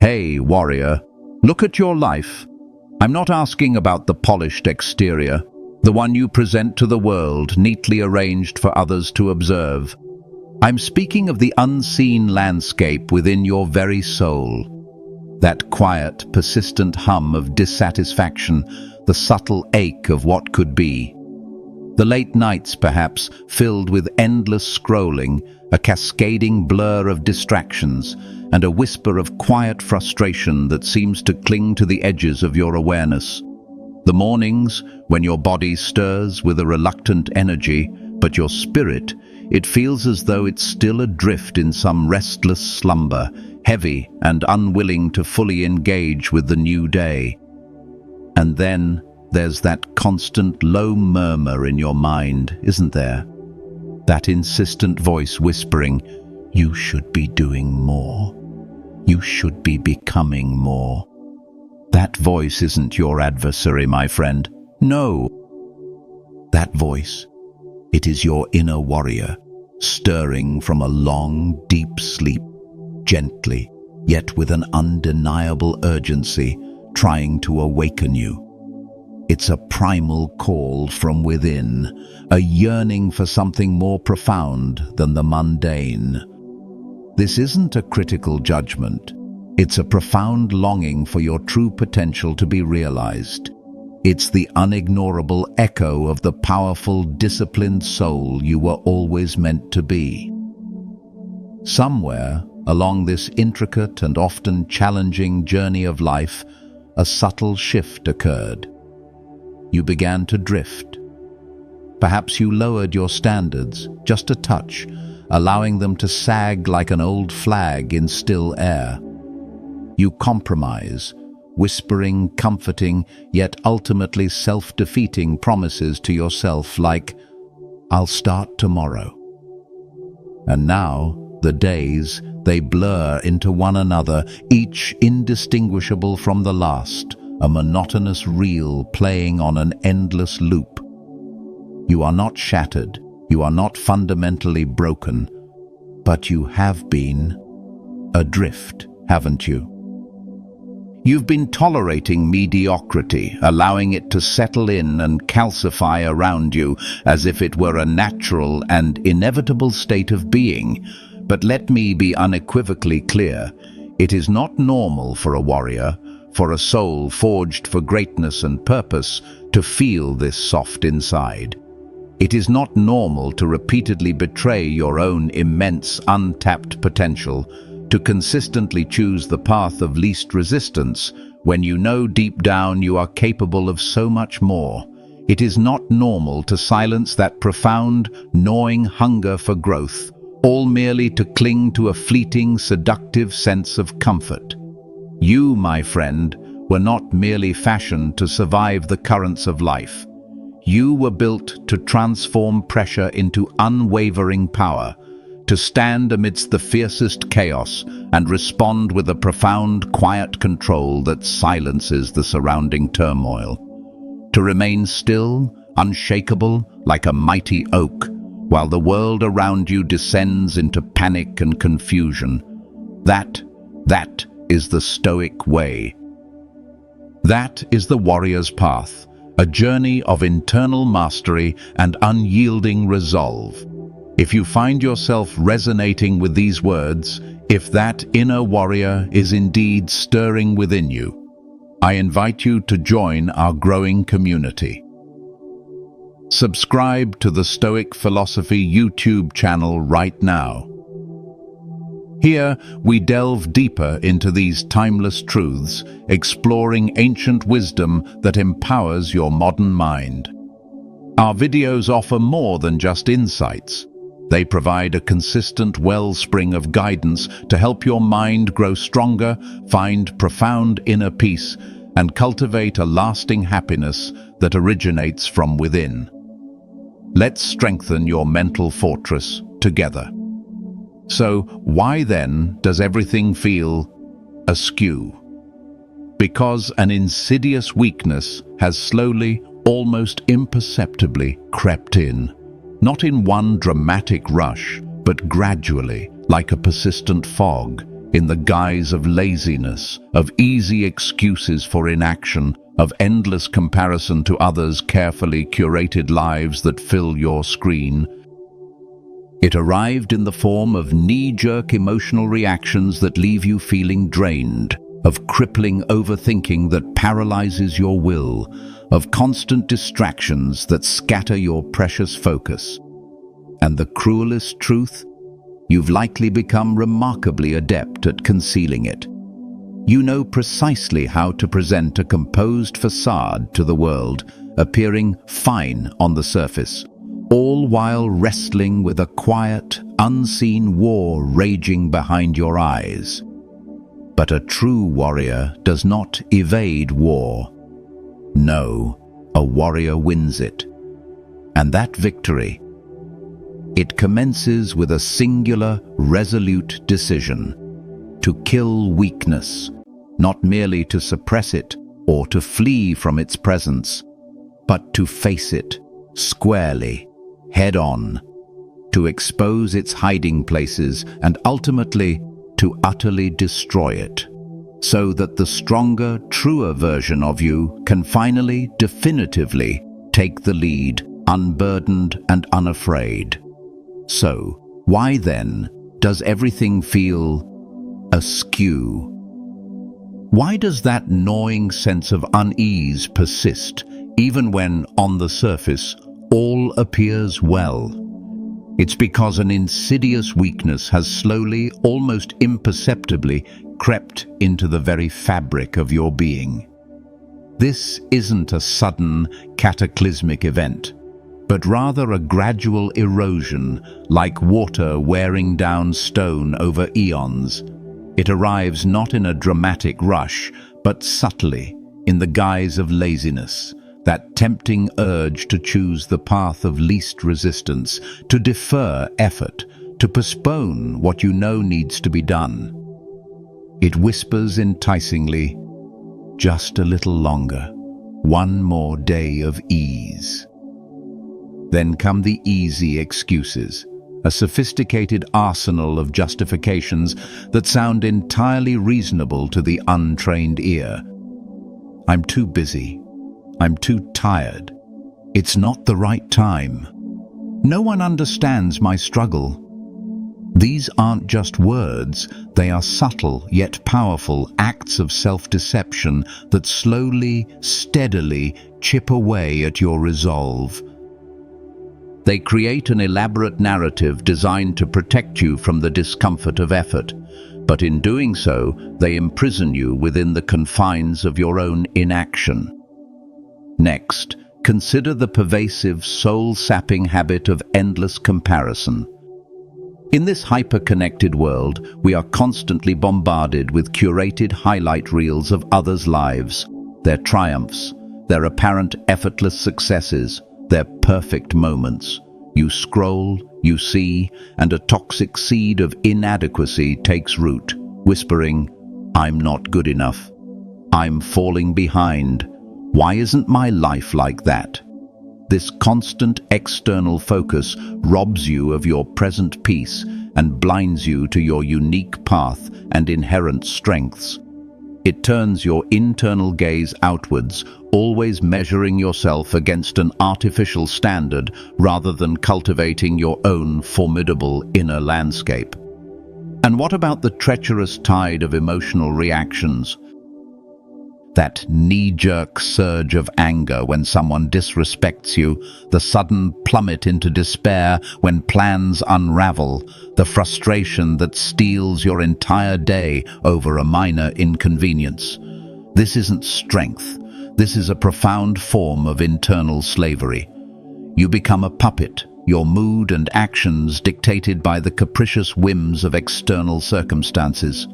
Hey, warrior, look at your life. I'm not asking about the polished exterior, the one you present to the world, neatly arranged for others to observe. I'm speaking of the unseen landscape within your very soul. That quiet, persistent hum of dissatisfaction, the subtle ache of what could be. The late nights, perhaps, filled with endless scrolling, a cascading blur of distractions, and a whisper of quiet frustration that seems to cling to the edges of your awareness. The mornings, when your body stirs with a reluctant energy, but your spirit, it feels as though it's still adrift in some restless slumber, heavy and unwilling to fully engage with the new day. And then there's that constant low murmur in your mind, isn't there? That insistent voice whispering, "You should be doing more. You should be becoming more." That voice isn't your adversary, my friend. No. That voice, it is your inner warrior, stirring from a long, deep sleep, gently, yet with an undeniable urgency, trying to awaken you. It's a primal call from within, a yearning for something more profound than the mundane. This isn't a critical judgment. It's a profound longing for your true potential to be realized. It's the unignorable echo of the powerful, disciplined soul you were always meant to be. Somewhere along this intricate and often challenging journey of life, a subtle shift occurred. You began to drift. Perhaps you lowered your standards just a touch, allowing them to sag like an old flag in still air. You compromise, whispering, comforting, yet ultimately self-defeating promises to yourself like, "I'll start tomorrow." And now, the days, they blur into one another, each indistinguishable from the last, a monotonous reel playing on an endless loop. You are not shattered, you are not fundamentally broken, but you have been adrift, haven't you? You've been tolerating mediocrity, allowing it to settle in and calcify around you as if it were a natural and inevitable state of being. But let me be unequivocally clear, it is not normal for a warrior, for a soul forged for greatness and purpose, to feel this soft inside. It is not normal to repeatedly betray your own immense untapped potential, to consistently choose the path of least resistance when you know deep down you are capable of so much more. It is not normal to silence that profound, gnawing hunger for growth, all merely to cling to a fleeting, seductive sense of comfort. You, my friend, were not merely fashioned to survive the currents of life. You were built to transform pressure into unwavering power, to stand amidst the fiercest chaos and respond with a profound, quiet control that silences the surrounding turmoil. To remain still, unshakable, like a mighty oak, while the world around you descends into panic and confusion. That is the Stoic way. That is the warrior's path, a journey of internal mastery and unyielding resolve. If you find yourself resonating with these words, if that inner warrior is indeed stirring within you, I invite you to join our growing community. Subscribe to the Stoic Philosophy YouTube channel right now. Here, we delve deeper into these timeless truths, exploring ancient wisdom that empowers your modern mind. Our videos offer more than just insights. They provide a consistent wellspring of guidance to help your mind grow stronger, find profound inner peace, and cultivate a lasting happiness that originates from within. Let's strengthen your mental fortress together. So, why then does everything feel askew? Because an insidious weakness has slowly, almost imperceptibly, crept in. Not in one dramatic rush, but gradually, like a persistent fog, in the guise of laziness, of easy excuses for inaction, of endless comparison to others' carefully curated lives that fill your screen. It arrived in the form of knee-jerk emotional reactions that leave you feeling drained, of crippling overthinking that paralyzes your will, of constant distractions that scatter your precious focus. And the cruelest truth? You've likely become remarkably adept at concealing it. You know precisely how to present a composed facade to the world, appearing fine on the surface, all while wrestling with a quiet, unseen war raging behind your eyes. But a true warrior does not evade war. No, a warrior wins it. And that victory, it commences with a singular, resolute decision: to kill weakness, not merely to suppress it or to flee from its presence, but to face it squarely, head-on, to expose its hiding places and ultimately to utterly destroy it, so that the stronger, truer version of you can finally, definitively take the lead, unburdened and unafraid. So, why then does everything feel askew? Why does that gnawing sense of unease persist, even when, on the surface, all appears well? It's because an insidious weakness has slowly, almost imperceptibly, crept into the very fabric of your being. This isn't a sudden, cataclysmic event, but rather a gradual erosion, like water wearing down stone over eons. It arrives not in a dramatic rush, but subtly, in the guise of laziness, that tempting urge to choose the path of least resistance, to defer effort, to postpone what you know needs to be done. It whispers enticingly, just a little longer, one more day of ease. Then come the easy excuses, a sophisticated arsenal of justifications that sound entirely reasonable to the untrained ear. I'm too busy. I'm too tired. It's not the right time. No one understands my struggle. These aren't just words, they are subtle yet powerful acts of self-deception that slowly, steadily chip away at your resolve. They create an elaborate narrative designed to protect you from the discomfort of effort, but in doing so, they imprison you within the confines of your own inaction. Next, consider the pervasive, soul-sapping habit of endless comparison. In this hyper-connected world, we are constantly bombarded with curated highlight reels of others' lives, their triumphs, their apparent effortless successes, their perfect moments. You scroll, you see, and a toxic seed of inadequacy takes root, whispering, "I'm not good enough. I'm falling behind. Why isn't my life like that?" This constant external focus robs you of your present peace and blinds you to your unique path and inherent strengths. It turns your internal gaze outwards, always measuring yourself against an artificial standard rather than cultivating your own formidable inner landscape. And what about the treacherous tide of emotional reactions? That knee-jerk surge of anger when someone disrespects you, the sudden plummet into despair when plans unravel, the frustration that steals your entire day over a minor inconvenience. This isn't strength. This is a profound form of internal slavery. You become a puppet, your mood and actions dictated by the capricious whims of external circumstances.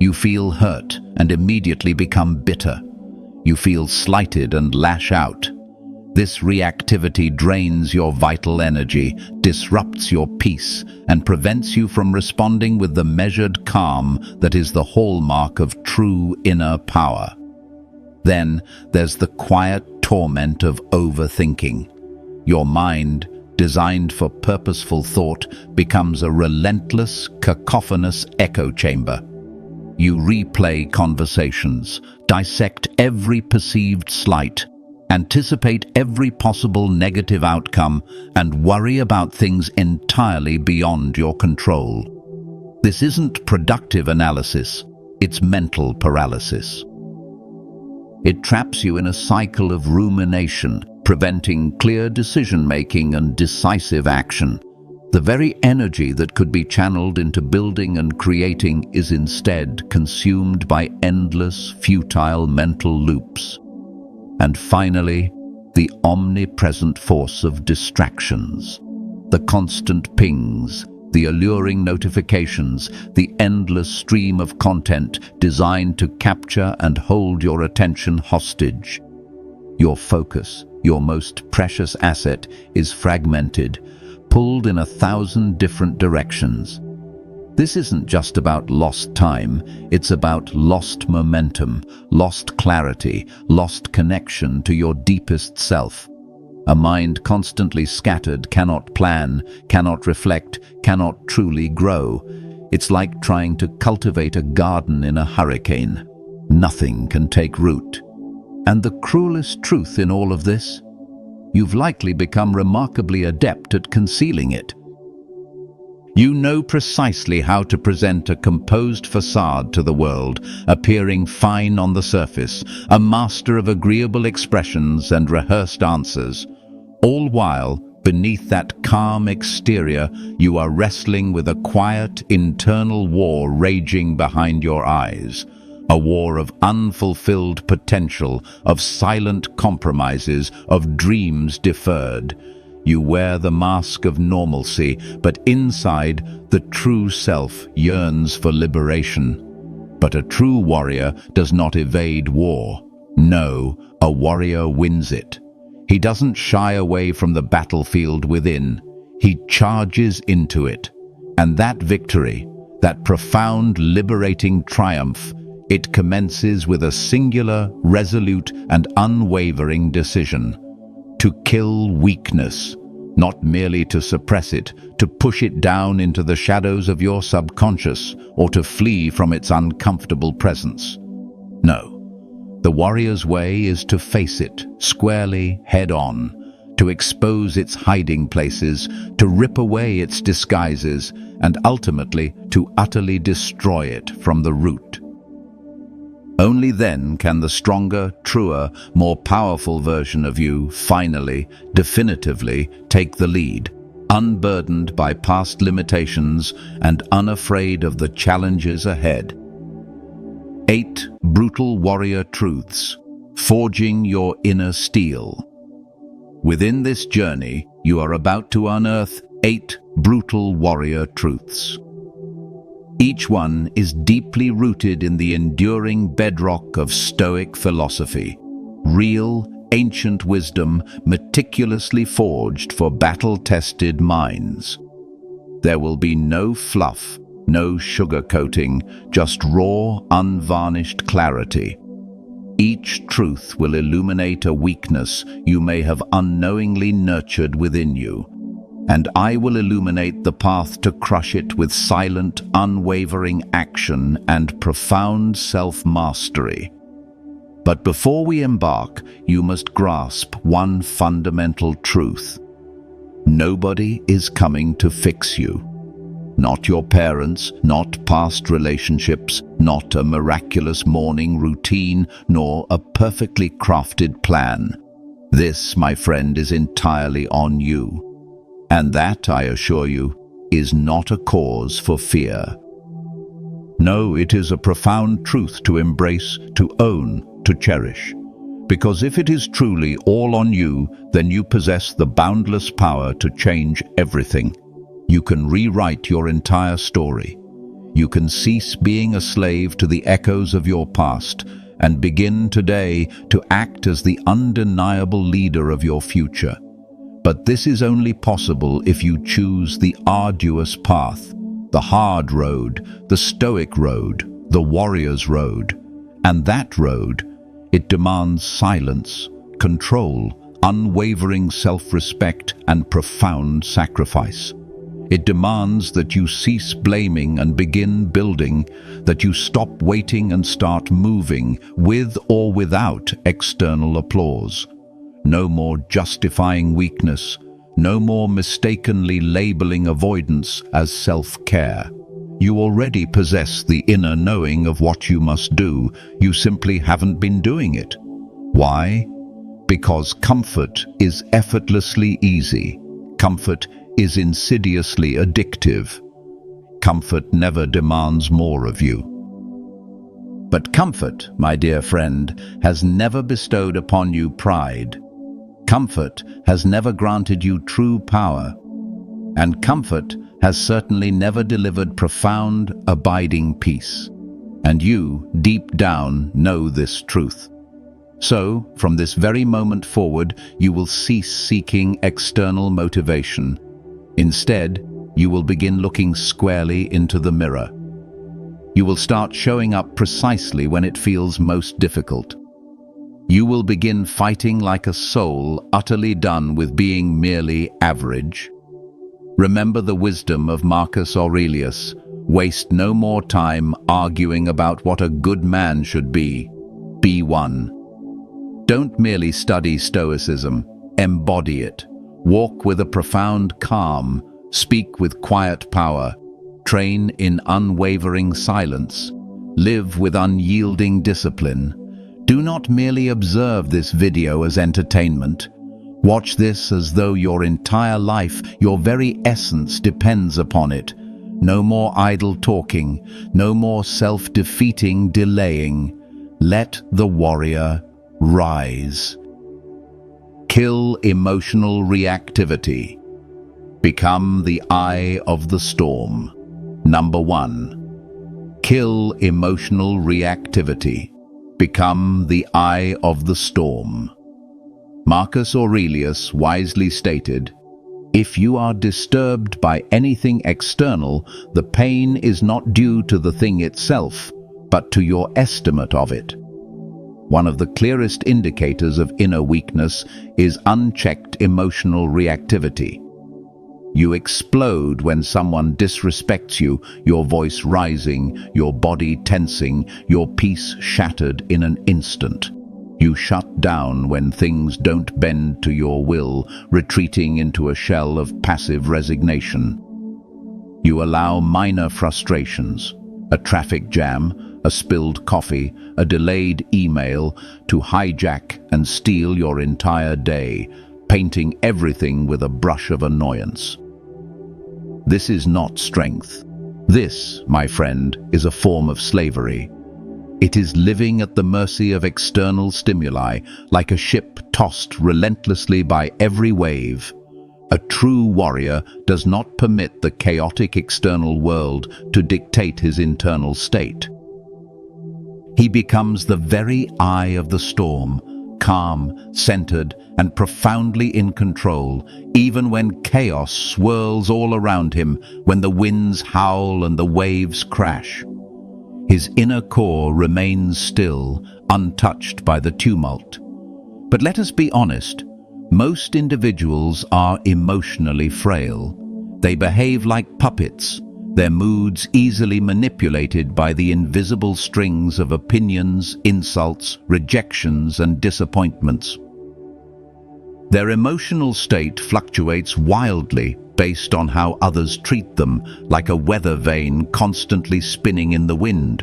You feel hurt and immediately become bitter. You feel slighted and lash out. This reactivity drains your vital energy, disrupts your peace, and prevents you from responding with the measured calm that is the hallmark of true inner power. Then there's the quiet torment of overthinking. Your mind, designed for purposeful thought, becomes a relentless, cacophonous echo chamber. you replay conversations, dissect every perceived slight, anticipate every possible negative outcome, and worry about things entirely beyond your control. This isn't productive analysis, it's mental paralysis. It traps you in a cycle of rumination, preventing clear decision-making and decisive action. The very energy that could be channeled into building and creating is instead consumed by endless, futile mental loops. And finally, the omnipresent force of distractions. The constant pings, the alluring notifications, the endless stream of content designed to capture and hold your attention hostage. Your focus, your most precious asset, is fragmented, pulled in 1,000 different directions. This isn't just about lost time, it's about lost momentum, lost clarity, lost connection to your deepest self. A mind constantly scattered cannot plan, cannot reflect, cannot truly grow. It's like trying to cultivate a garden in a hurricane. Nothing can take root. And the cruelest truth in all of this? You've likely become remarkably adept at concealing it. You know precisely how to present a composed facade to the world, appearing fine on the surface, a master of agreeable expressions and rehearsed answers. All while, beneath that calm exterior, you are wrestling with a quiet, internal war raging behind your eyes. A war of unfulfilled potential, of silent compromises, of dreams deferred. You wear the mask of normalcy, but inside, the true self yearns for liberation. But a true warrior does not evade war. No, a warrior wins it. He doesn't shy away from the battlefield within. He charges into it. And that victory, that profound, liberating triumph, it commences with a singular, resolute, and unwavering decision. To kill weakness, not merely to suppress it, to push it down into the shadows of your subconscious, or to flee from its uncomfortable presence. No, the warrior's way is to face it, squarely, head-on, to expose its hiding places, to rip away its disguises, and ultimately to utterly destroy it from the root. Only then can the stronger, truer, more powerful version of you finally, definitively take the lead, unburdened by past limitations and unafraid of the challenges ahead. 8 brutal warrior truths, forging your inner steel. Within this journey, you are about to unearth 8 brutal warrior truths. Each one is deeply rooted in the enduring bedrock of Stoic philosophy, real, ancient wisdom meticulously forged for battle-tested minds. There will be no fluff, no sugarcoating, just raw, unvarnished clarity. Each truth will illuminate a weakness you may have unknowingly nurtured within you, and I will illuminate the path to crush it with silent, unwavering action and profound self-mastery. But before we embark, you must grasp one fundamental truth. Nobody is coming to fix you. Not your parents, not past relationships, not a miraculous morning routine, nor a perfectly crafted plan. This, my friend, is entirely on you. And that, I assure you, is not a cause for fear. No, it is a profound truth to embrace, to own, to cherish. Because if it is truly all on you, then you possess the boundless power to change everything. You can rewrite your entire story. You can cease being a slave to the echoes of your past and begin today to act as the undeniable leader of your future. But this is only possible if you choose the arduous path, the hard road, the stoic road, the warrior's road. And that road, it demands silence, control, unwavering self-respect, and profound sacrifice. It demands that you cease blaming and begin building, that you stop waiting and start moving, with or without external applause. No more justifying weakness, no more mistakenly labeling avoidance as self-care. You already possess the inner knowing of what you must do, you simply haven't been doing it. Why? Because comfort is effortlessly easy. Comfort is insidiously addictive. Comfort never demands more of you. But comfort, my dear friend, has never bestowed upon you pride. Comfort has never granted you true power. And comfort has certainly never delivered profound, abiding peace. And you, deep down, know this truth. So, from this very moment forward, you will cease seeking external motivation. Instead, you will begin looking squarely into the mirror. You will start showing up precisely when it feels most difficult. You will begin fighting like a soul utterly done with being merely average. Remember the wisdom of Marcus Aurelius. Waste no more time arguing about what a good man should be. Be one. Don't merely study Stoicism, embody it. Walk with a profound calm, speak with quiet power, train in unwavering silence, live with unyielding discipline. Do not merely observe this video as entertainment. Watch this as though your entire life, your very essence depends upon it. No more idle talking, no more self-defeating delaying. Let the warrior rise. Kill emotional reactivity. Become the eye of the storm. Number 1. Kill emotional reactivity. Become the eye of the storm. Marcus Aurelius wisely stated, "If you are disturbed by anything external, the pain is not due to the thing itself, but to your estimate of it." One of the clearest indicators of inner weakness is unchecked emotional reactivity. You explode when someone disrespects you, your voice rising, your body tensing, your peace shattered in an instant. You shut down when things don't bend to your will, retreating into a shell of passive resignation. You allow minor frustrations, a traffic jam, a spilled coffee, a delayed email, to hijack and steal your entire day, painting everything with a brush of annoyance. This is not strength. This, my friend, is a form of slavery. It is living at the mercy of external stimuli, like a ship tossed relentlessly by every wave. A true warrior does not permit the chaotic external world to dictate his internal state. He becomes the very eye of the storm, calm, centered, and profoundly in control, even when chaos swirls all around him, when the winds howl and the waves crash. His inner core remains still, untouched by the tumult. But let us be honest, most individuals are emotionally frail. They behave like puppets, their moods easily manipulated by the invisible strings of opinions, insults, rejections, and disappointments. Their emotional state fluctuates wildly based on how others treat them, like a weather vane constantly spinning in the wind.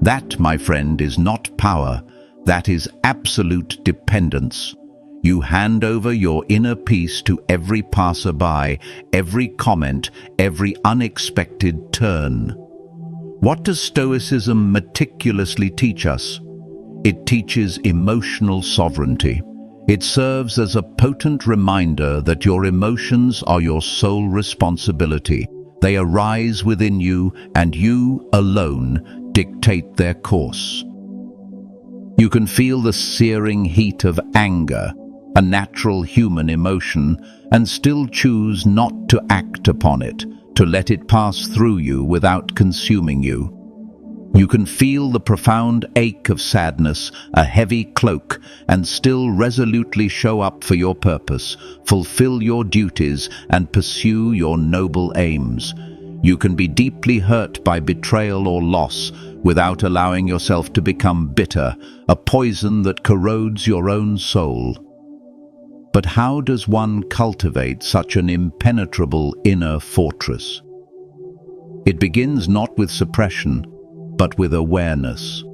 That, my friend, is not power. That is absolute dependence. You hand over your inner peace to every passerby, every comment, every unexpected turn. What does Stoicism meticulously teach us? It teaches emotional sovereignty. It serves as a potent reminder that your emotions are your sole responsibility. They arise within you, and you alone dictate their course. You can feel the searing heat of anger, a natural human emotion, and still choose not to act upon it, to let it pass through you without consuming you. You can feel the profound ache of sadness, a heavy cloak, and still resolutely show up for your purpose, fulfill your duties, and pursue your noble aims. You can be deeply hurt by betrayal or loss without allowing yourself to become bitter, a poison that corrodes your own soul. But how does one cultivate such an impenetrable inner fortress? It begins not with suppression, but with awareness.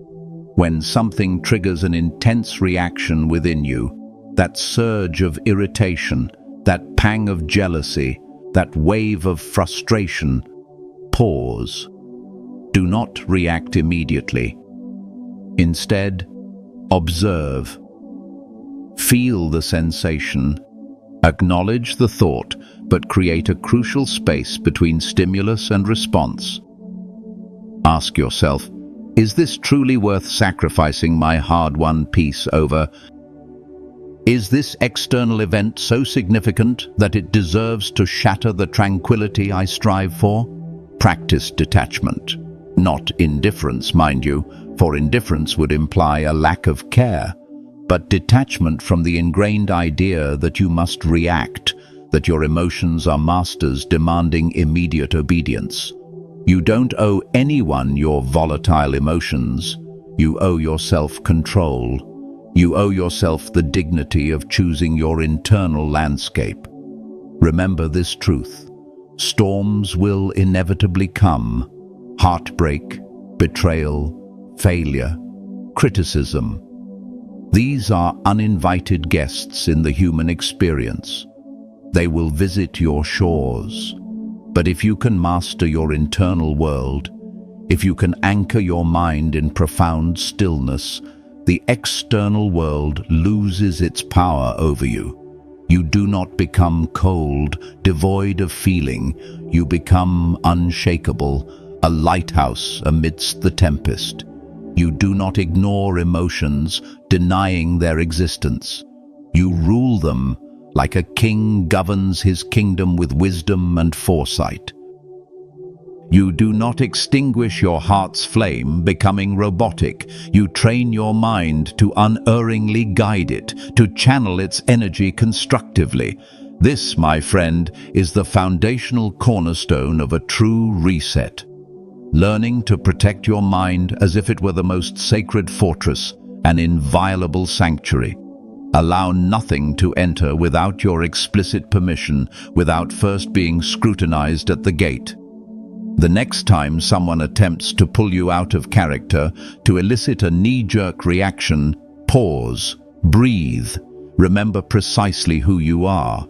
When something triggers an intense reaction within you, that surge of irritation, that pang of jealousy, that wave of frustration, pause. Do not react immediately. Instead, observe. Feel the sensation. Acknowledge the thought, but create a crucial space between stimulus and response. Ask yourself, is this truly worth sacrificing my hard-won peace over? Is this external event so significant that it deserves to shatter the tranquility I strive for? Practice detachment. Not indifference, mind you, for indifference would imply a lack of care, but detachment from the ingrained idea that you must react, that your emotions are masters demanding immediate obedience. You don't owe anyone your volatile emotions. You owe yourself control. You owe yourself the dignity of choosing your internal landscape. Remember this truth. Storms will inevitably come. Heartbreak, betrayal, failure, criticism. These are uninvited guests in the human experience. They will visit your shores. But if you can master your internal world, if you can anchor your mind in profound stillness, the external world loses its power over you. You do not become cold, devoid of feeling. You become unshakable, a lighthouse amidst the tempest. You do not ignore emotions, denying their existence. You rule them like a king governs his kingdom with wisdom and foresight. You do not extinguish your heart's flame, becoming robotic. You train your mind to unerringly guide it, to channel its energy constructively. This, my friend, is the foundational cornerstone of a true reset. Learning to protect your mind as if it were the most sacred fortress, an inviolable sanctuary. Allow nothing to enter without your explicit permission, without first being scrutinized at the gate. The next time someone attempts to pull you out of character, to elicit a knee-jerk reaction, pause, breathe, remember precisely who you are.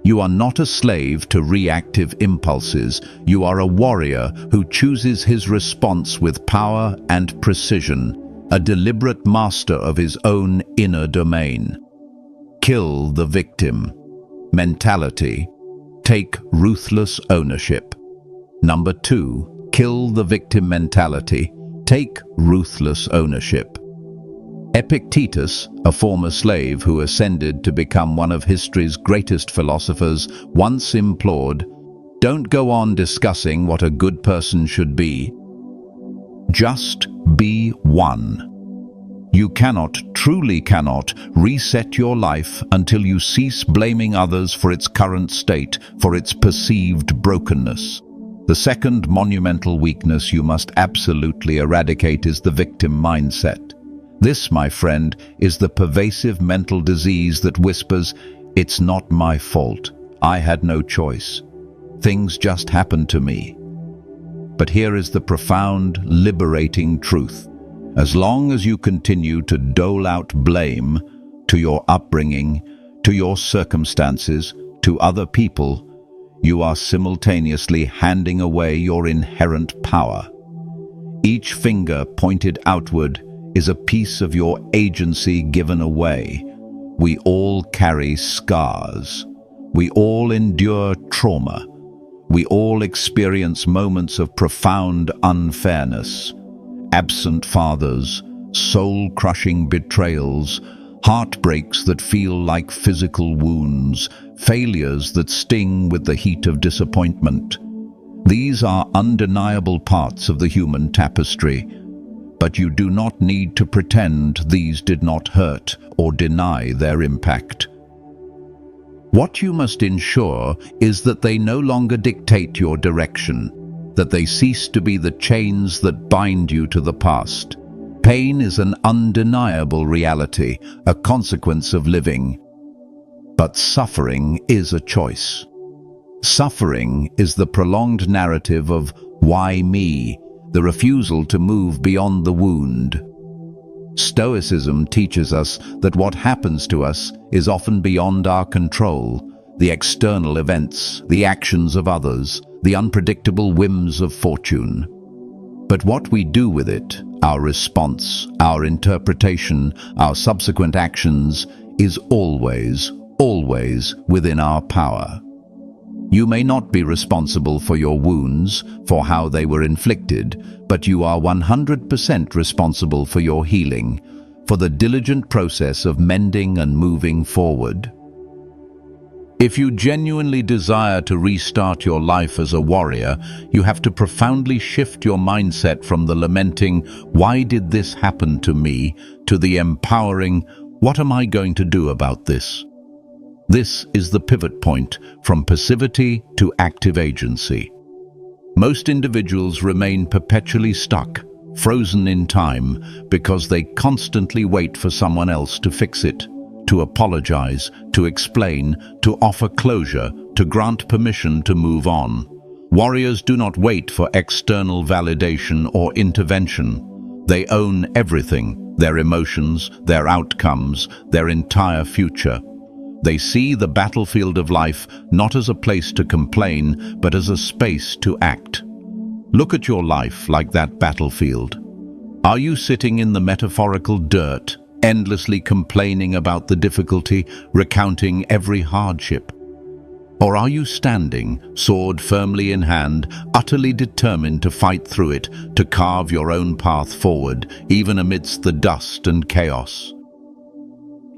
You are not a slave to reactive impulses. You are a warrior who chooses his response with power and precision, a deliberate master of his own inner domain. Kill the victim mentality. Take ruthless ownership. Number 2, kill the victim mentality. Take ruthless ownership. Epictetus, a former slave who ascended to become one of history's greatest philosophers, once implored, "Don't go on discussing what a good person should be. Just be one." You truly cannot, reset your life until you cease blaming others for its current state, for its perceived brokenness. The second monumental weakness you must absolutely eradicate is the victim mindset. This, my friend, is the pervasive mental disease that whispers, "It's not my fault. I had no choice. Things just happened to me." But here is the profound, liberating truth. As long as you continue to dole out blame to your upbringing, to your circumstances, to other people, you are simultaneously handing away your inherent power. Each finger pointed outward is a piece of your agency given away. We all carry scars. We all endure trauma. We all experience moments of profound unfairness. Absent fathers, soul-crushing betrayals, heartbreaks that feel like physical wounds, failures that sting with the heat of disappointment. These are undeniable parts of the human tapestry. but you do not need to pretend these did not hurt or deny their impact. What you must ensure is that they no longer dictate your direction, that they cease to be the chains that bind you to the past. Pain is an undeniable reality, a consequence of living. But suffering is a choice. Suffering is the prolonged narrative of "why me?", the refusal to move beyond the wound. Stoicism teaches us that what happens to us is often beyond our control: the external events, the actions of others, the unpredictable whims of fortune. But what we do with it, our response, our interpretation, our subsequent actions, is always within our power. You may not be responsible for your wounds, for how they were inflicted, but you are 100% responsible for your healing, for the diligent process of mending and moving forward. If you genuinely desire to restart your life as a warrior, you have to profoundly shift your mindset from the lamenting, "Why did this happen to me?" to the empowering, "What am I going to do about this?" This is the pivot point from passivity to active agency. Most individuals remain perpetually stuck, frozen in time, because they constantly wait for someone else to fix it, to apologize, to explain, to offer closure, to grant permission to move on. Warriors do not wait for external validation or intervention. They own everything: their emotions, their outcomes, their entire future. They see the battlefield of life not as a place to complain, but as a space to act. Look at your life like that battlefield. Are you sitting in the metaphorical dirt, endlessly complaining about the difficulty, recounting every hardship? Or are you standing, sword firmly in hand, utterly determined to fight through it, to carve your own path forward, even amidst the dust and chaos?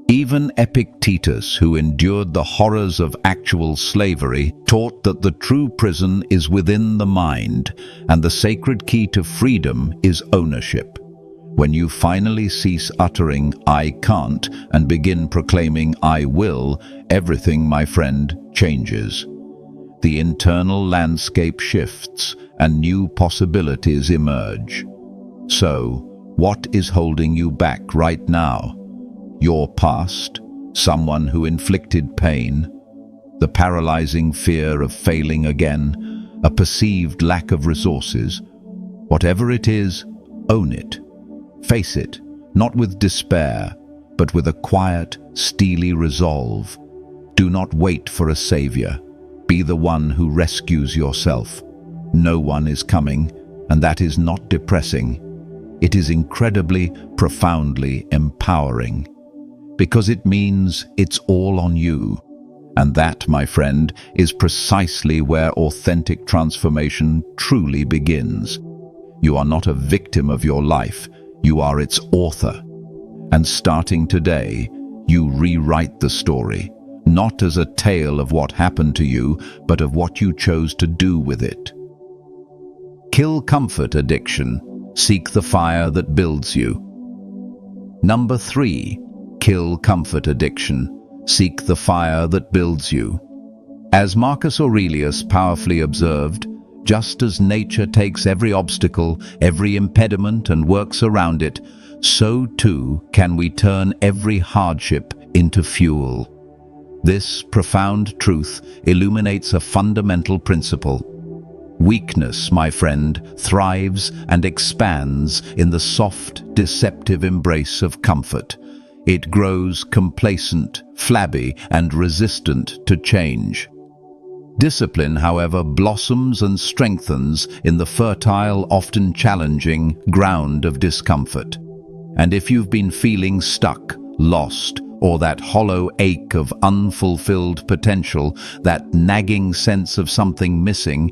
Even Epictetus, who endured the horrors of actual slavery, taught that the true prison is within the mind, and the sacred key to freedom is ownership. When you finally cease uttering "I can't" and begin proclaiming "I will," everything, my friend, changes. The internal landscape shifts and new possibilities emerge. So, what is holding you back right now? Your past, someone who inflicted pain, the paralyzing fear of failing again, a perceived lack of resources. Whatever it is, own it. Face it, not with despair, but with a quiet, steely resolve. Do not wait for a savior. Be the one who rescues yourself. No one is coming, and that is not depressing. It is incredibly, profoundly empowering, because it means it's all on you. And that, my friend, is precisely where authentic transformation truly begins. You are not a victim of your life, you are its author. And starting today, you rewrite the story, not as a tale of what happened to you, but of what you chose to do with it. Kill comfort addiction. Seek the fire that builds you. Number 3. Kill comfort addiction. Seek the fire that builds you. As Marcus Aurelius powerfully observed, just as nature takes every obstacle, every impediment, and works around it, so too can we turn every hardship into fuel. This profound truth illuminates a fundamental principle. Weakness, my friend, thrives and expands in the soft, deceptive embrace of comfort. It grows complacent, flabby, and resistant to change. Discipline, however, blossoms and strengthens in the fertile, often challenging ground of discomfort. And if you've been feeling stuck, lost, or that hollow ache of unfulfilled potential, that nagging sense of something missing,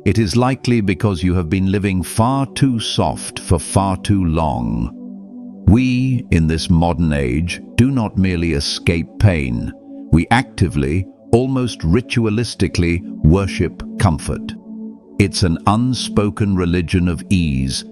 it is likely because you have been living far too soft for far too long. We, in this modern age, do not merely escape pain. We actively, almost ritualistically, worship comfort. It's an unspoken religion of ease.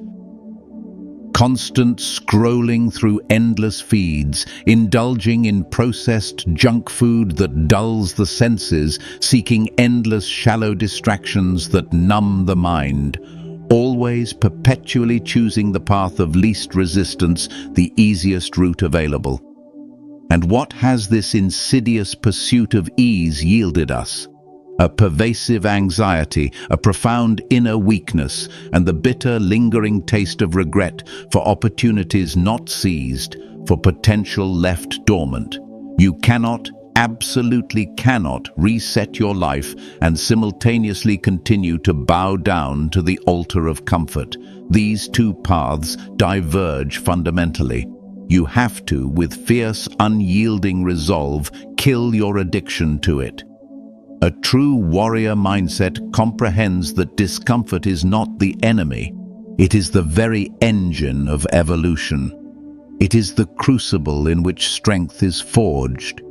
Constant scrolling through endless feeds, indulging in processed junk food that dulls the senses, seeking endless shallow distractions that numb the mind. Always perpetually choosing the path of least resistance, the easiest route available. And what has this insidious pursuit of ease yielded us? A pervasive anxiety, a profound inner weakness, and the bitter, lingering taste of regret for opportunities not seized, for potential left dormant. You cannot, absolutely cannot, reset your life and simultaneously continue to bow down to the altar of comfort. These two paths diverge fundamentally. You have to, with fierce, unyielding resolve, kill your addiction to it. A true warrior mindset comprehends that discomfort is not the enemy. It is the very engine of evolution. It is the crucible in which strength is forged.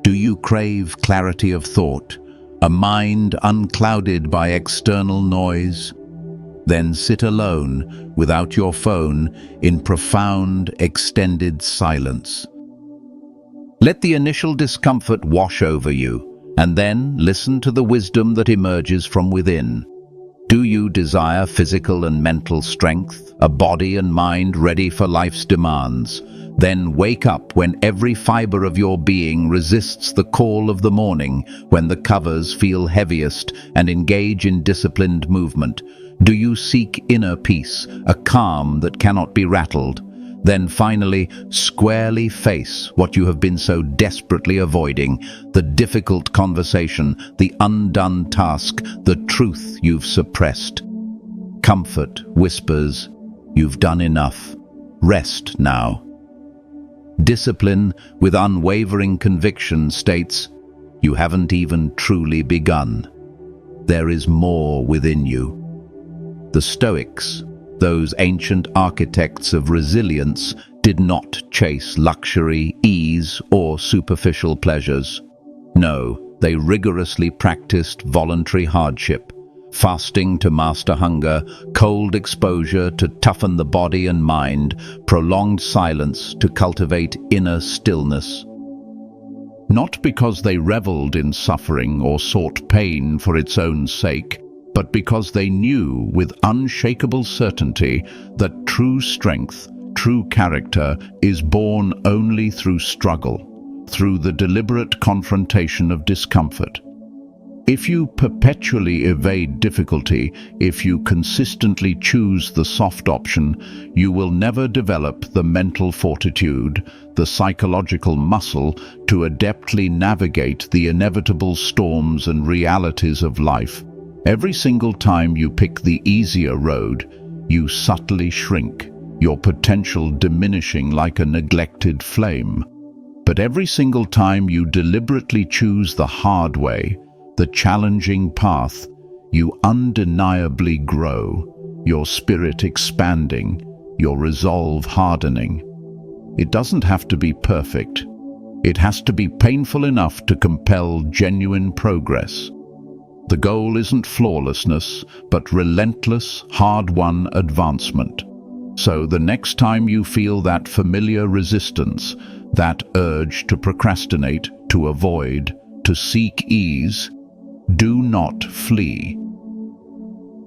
Do you crave clarity of thought, a mind unclouded by external noise? Then sit alone, without your phone, in profound, extended silence. Let the initial discomfort wash over you, and then listen to the wisdom that emerges from within. Do you desire physical and mental strength, a body and mind ready for life's demands? Then wake up when every fiber of your being resists the call of the morning, when the covers feel heaviest, and engage in disciplined movement. Do you seek inner peace, a calm that cannot be rattled? Then finally, squarely face what you have been so desperately avoiding, the difficult conversation, the undone task, the truth you've suppressed. Comfort whispers, you've done enough. Rest now. Discipline, with unwavering conviction, states, you haven't even truly begun. There is more within you. The Stoics, those ancient architects of resilience, did not chase luxury, ease, or superficial pleasures. No, they rigorously practiced voluntary hardship, fasting to master hunger, cold exposure to toughen the body and mind, prolonged silence to cultivate inner stillness. Not because they reveled in suffering or sought pain for its own sake, but because they knew with unshakable certainty that true strength, true character, is born only through struggle, through the deliberate confrontation of discomfort. If you perpetually evade difficulty, if you consistently choose the soft option, you will never develop the mental fortitude, the psychological muscle to adeptly navigate the inevitable storms and realities of life. Every single time you pick the easier road, you subtly shrink, your potential diminishing like a neglected flame. But every single time you deliberately choose the hard way, the challenging path, you undeniably grow, your spirit expanding, your resolve hardening. It doesn't have to be perfect. It has to be painful enough to compel genuine progress. The goal isn't flawlessness, but relentless, hard-won advancement. So the next time you feel that familiar resistance, that urge to procrastinate, to avoid, to seek ease, do not flee.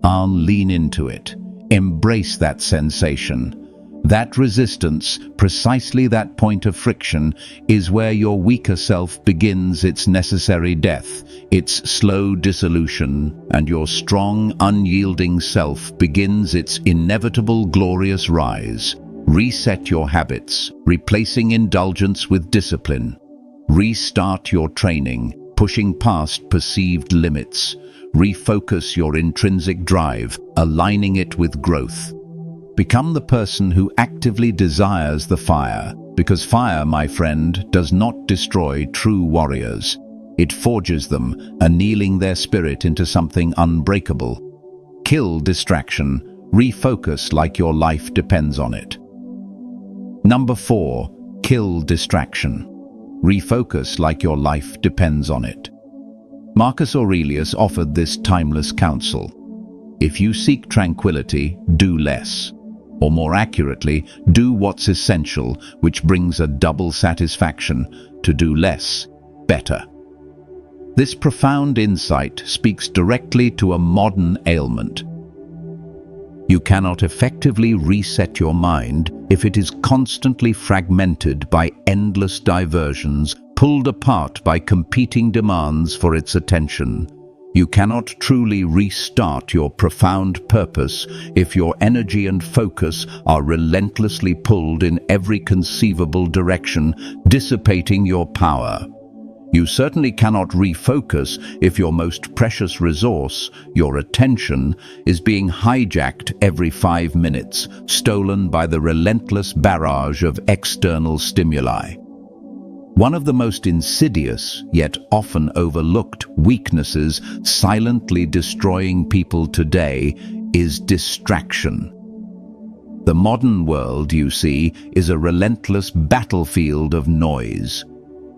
I'll lean into it. Embrace that sensation. That resistance, precisely that point of friction, is where your weaker self begins its necessary death, its slow dissolution, and your strong, unyielding self begins its inevitable glorious rise. Reset your habits, replacing indulgence with discipline. Restart your training, pushing past perceived limits. Refocus your intrinsic drive, aligning it with growth. Become the person who actively desires the fire, because fire, my friend, does not destroy true warriors. It forges them, annealing their spirit into something unbreakable. Kill distraction, refocus like your life depends on it. Number 4, kill distraction. Refocus like your life depends on it. Marcus Aurelius offered this timeless counsel. If you seek tranquility, do less. Or more accurately, do what's essential, which brings a double satisfaction: to do less, better. This profound insight speaks directly to a modern ailment. You cannot effectively reset your mind if it is constantly fragmented by endless diversions, pulled apart by competing demands for its attention. You cannot truly restart your profound purpose if your energy and focus are relentlessly pulled in every conceivable direction, dissipating your power. You certainly cannot refocus if your most precious resource, your attention, is being hijacked every 5 minutes, stolen by the relentless barrage of external stimuli. One of the most insidious, yet often overlooked, weaknesses silently destroying people today is distraction. The modern world, you see, is a relentless battlefield of noise.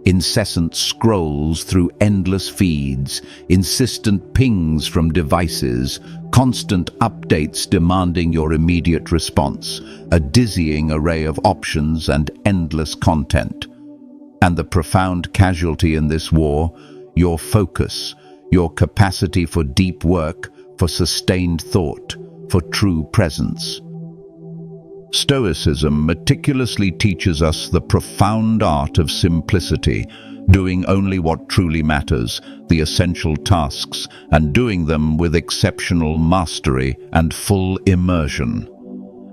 Incessant scrolls through endless feeds, insistent pings from devices, constant updates demanding your immediate response, a dizzying array of options and endless content. And the profound casualty in this war: your focus, your capacity for deep work, for sustained thought, for true presence. Stoicism meticulously teaches us the profound art of simplicity, doing only what truly matters, the essential tasks, and doing them with exceptional mastery and full immersion.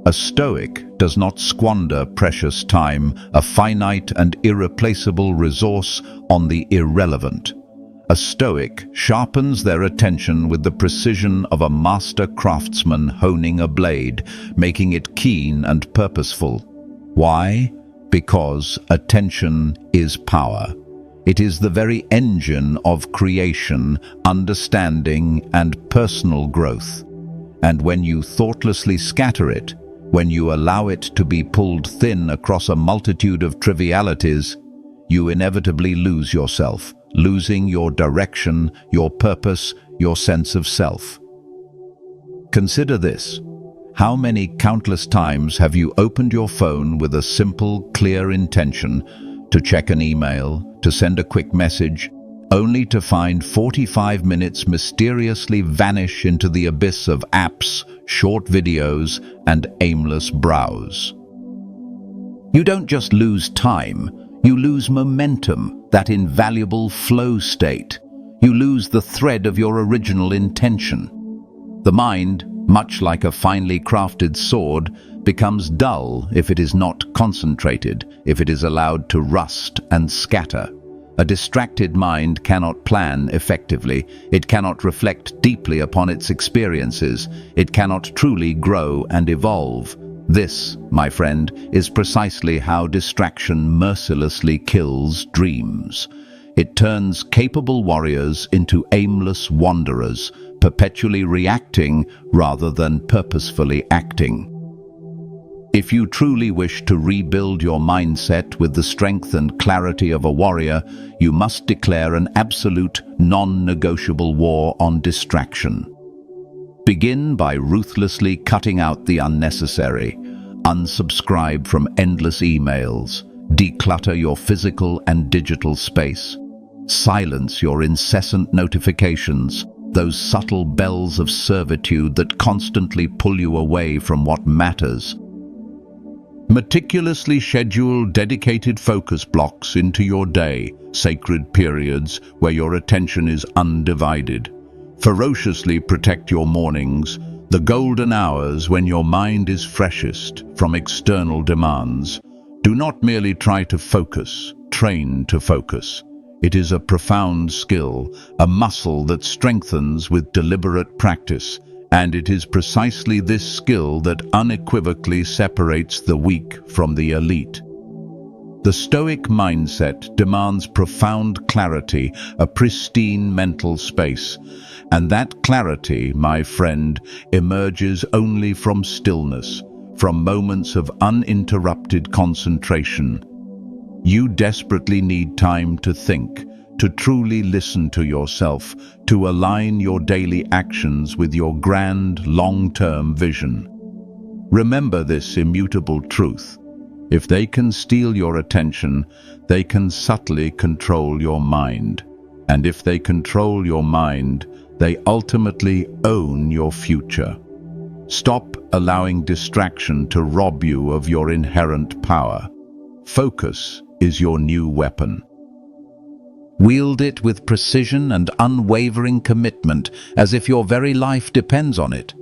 A Stoic does not squander precious time, a finite and irreplaceable resource, on the irrelevant. A Stoic sharpens their attention with the precision of a master craftsman honing a blade, making it keen and purposeful. Why? Because attention is power. It is the very engine of creation, understanding, and personal growth. And when you thoughtlessly scatter it, when you allow it to be pulled thin across a multitude of trivialities, you inevitably lose yourself, losing your direction, your purpose, your sense of self. Consider this. How many countless times have you opened your phone with a simple, clear intention to check an email, to send a quick message, only to find 45 minutes mysteriously vanish into the abyss of apps, short videos, and aimless browse? You don't just lose time, you lose momentum, that invaluable flow state. You lose the thread of your original intention. The mind, much like a finely crafted sword, becomes dull if it is not concentrated, if it is allowed to rust and scatter. A distracted mind cannot plan effectively. It cannot reflect deeply upon its experiences. It cannot truly grow and evolve. This, my friend, is precisely how distraction mercilessly kills dreams. It turns capable warriors into aimless wanderers, perpetually reacting rather than purposefully acting. If you truly wish to rebuild your mindset with the strength and clarity of a warrior, you must declare an absolute, non-negotiable war on distraction. Begin by ruthlessly cutting out the unnecessary. Unsubscribe from endless emails. Declutter your physical and digital space. Silence your incessant notifications, those subtle bells of servitude that constantly pull you away from what matters. Meticulously schedule dedicated focus blocks into your day, sacred periods where your attention is undivided. Ferociously protect your mornings, the golden hours when your mind is freshest, from external demands. Do not merely try to focus, train to focus. It is a profound skill, a muscle that strengthens with deliberate practice, and it is precisely this skill that unequivocally separates the weak from the elite. The Stoic mindset demands profound clarity, a pristine mental space, and that clarity, my friend, emerges only from stillness, from moments of uninterrupted concentration. You desperately need time to think, to truly listen to yourself, to align your daily actions with your grand, long-term vision. Remember this immutable truth. If they can steal your attention, they can subtly control your mind. And if they control your mind, they ultimately own your future. Stop allowing distraction to rob you of your inherent power. Focus is your new weapon. Wield it with precision and unwavering commitment, as if your very life depends on it,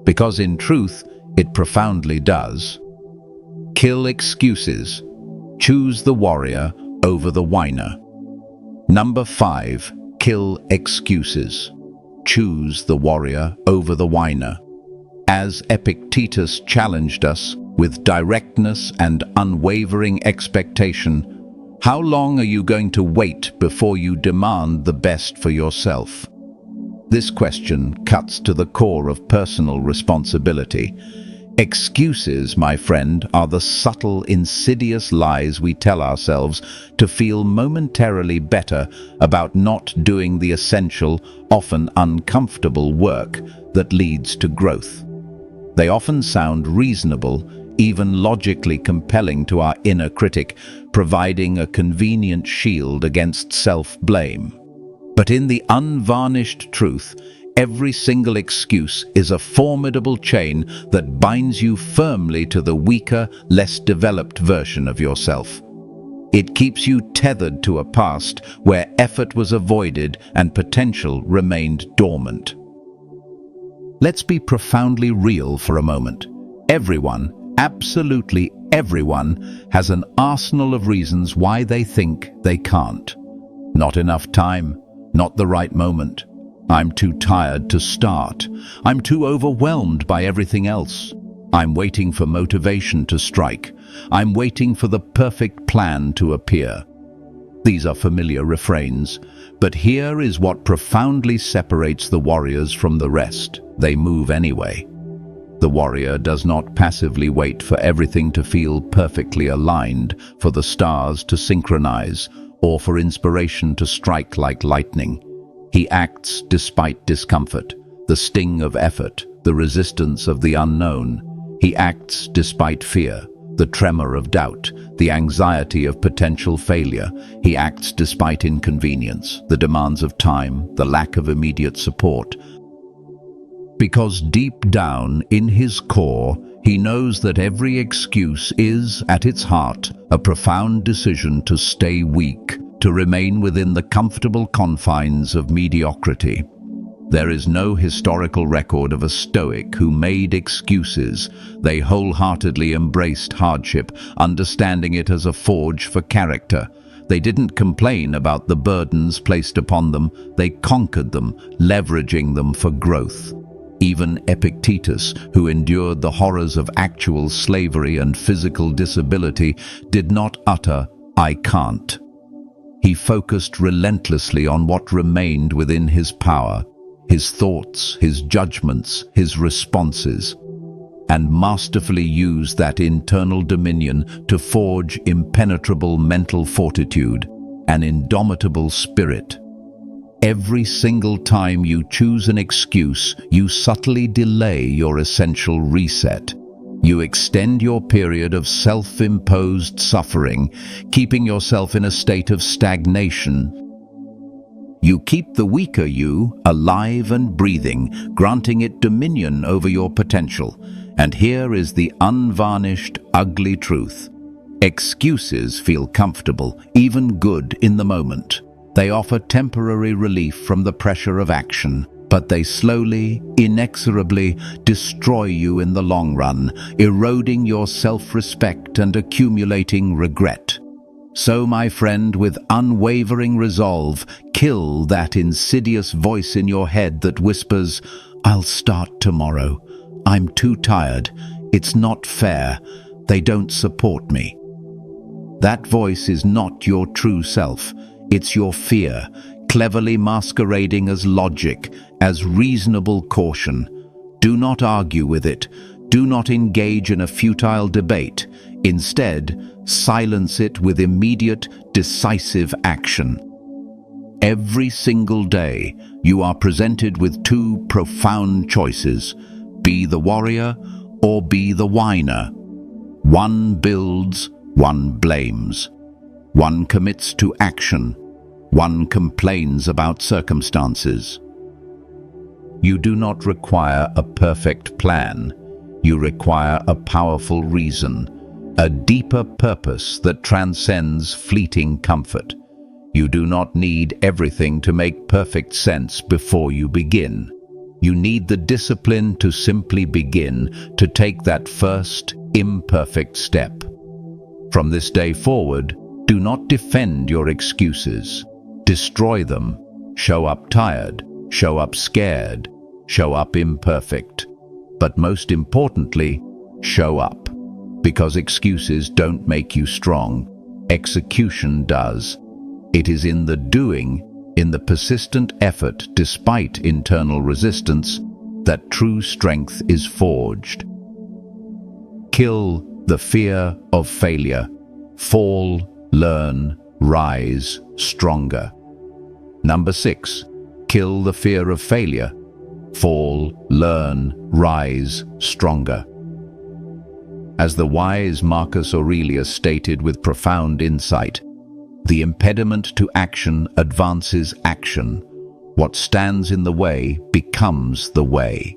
because in truth, it profoundly does. Kill excuses. Choose the warrior over the whiner. Number 5. Kill excuses. Choose the warrior over the whiner. As Epictetus challenged us with directness and unwavering expectation, how long are you going to wait before you demand the best for yourself? This question cuts to the core of personal responsibility. Excuses, my friend, are the subtle, insidious lies we tell ourselves to feel momentarily better about not doing the essential, often uncomfortable work that leads to growth. They often sound reasonable, even logically compelling to our inner critic, providing a convenient shield against self-blame. But in the unvarnished truth, every single excuse is a formidable chain that binds you firmly to the weaker, less developed version of yourself. It keeps you tethered to a past where effort was avoided and potential remained dormant. Let's be profoundly real for a moment. Everyone, absolutely everyone, has an arsenal of reasons why they think they can't. Not enough time, not the right moment. I'm too tired to start. I'm too overwhelmed by everything else. I'm waiting for motivation to strike. I'm waiting for the perfect plan to appear. These are familiar refrains, but here is what profoundly separates the warriors from the rest. They move anyway. The warrior does not passively wait for everything to feel perfectly aligned, for the stars to synchronize, or for inspiration to strike like lightning. He acts despite discomfort, the sting of effort, the resistance of the unknown. He acts despite fear, the tremor of doubt, the anxiety of potential failure. He acts despite inconvenience, the demands of time, the lack of immediate support. Because deep down in his core, he knows that every excuse is, at its heart, a profound decision to stay weak, to remain within the comfortable confines of mediocrity. There is no historical record of a Stoic who made excuses. They wholeheartedly embraced hardship, understanding it as a forge for character. They didn't complain about the burdens placed upon them. They conquered them, leveraging them for growth. Even Epictetus, who endured the horrors of actual slavery and physical disability, did not utter, "I can't." He focused relentlessly on what remained within his power, his thoughts, his judgments, his responses, and masterfully used that internal dominion to forge impenetrable mental fortitude, an indomitable spirit. Every single time you choose an excuse, you subtly delay your essential reset. You extend your period of self-imposed suffering, keeping yourself in a state of stagnation. You keep the weaker you alive and breathing, granting it dominion over your potential. And here is the unvarnished, ugly truth. Excuses feel comfortable, even good in the moment. They offer temporary relief from the pressure of action, but they slowly, inexorably destroy you in the long run, eroding your self-respect and accumulating regret. So, my friend, with unwavering resolve, kill that insidious voice in your head that whispers, "I'll start tomorrow. I'm too tired. It's not fair. They don't support me." That voice is not your true self. It's your fear, cleverly masquerading as logic, as reasonable caution. Do not argue with it. Do not engage in a futile debate. Instead, silence it with immediate, decisive action. Every single day, you are presented with two profound choices: be the warrior or be the whiner. One builds, one blames. One commits to action. One complains about circumstances. You do not require a perfect plan. You require a powerful reason, a deeper purpose that transcends fleeting comfort. You do not need everything to make perfect sense before you begin. You need the discipline to simply begin, to take that first, imperfect step. From this day forward, do not defend your excuses. Destroy them. Show up tired. Show up scared. Show up imperfect. But most importantly, show up. Because excuses don't make you strong. Execution does. It is in the doing, in the persistent effort despite internal resistance, that true strength is forged. Kill the fear of failure. Fall, learn, rise stronger. Number 6. Kill the fear of failure. Fall, learn, rise stronger. As the wise Marcus Aurelius stated with profound insight, the impediment to action advances action. What stands in the way becomes the way.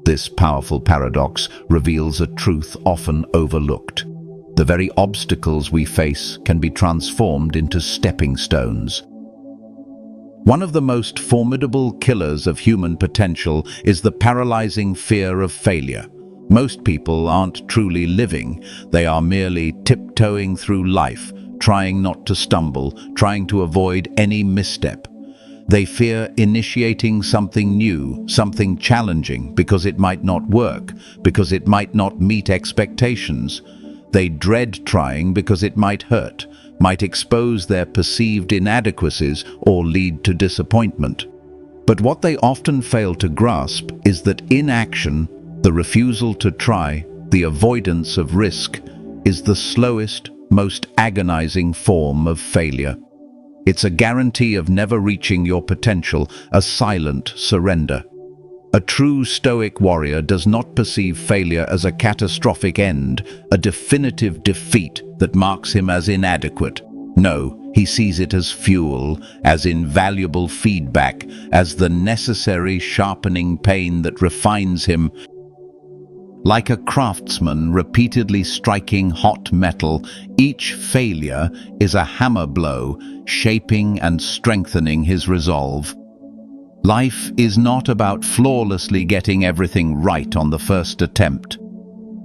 This powerful paradox reveals a truth often overlooked. The very obstacles we face can be transformed into stepping stones. One of the most formidable killers of human potential is the paralyzing fear of failure. Most people aren't truly living. They are merely tiptoeing through life, trying not to stumble, trying to avoid any misstep. They fear initiating something new, something challenging, because it might not work, because it might not meet expectations. They dread trying because it might hurt, might expose their perceived inadequacies or lead to disappointment. But what they often fail to grasp is that inaction, the refusal to try, the avoidance of risk, is the slowest, most agonizing form of failure. It's a guarantee of never reaching your potential, a silent surrender. A true Stoic warrior does not perceive failure as a catastrophic end, a definitive defeat that marks him as inadequate. No, he sees it as fuel, as invaluable feedback, as the necessary sharpening pain that refines him. Like a craftsman repeatedly striking hot metal, each failure is a hammer blow, shaping and strengthening his resolve. Life is not about flawlessly getting everything right on the first attempt.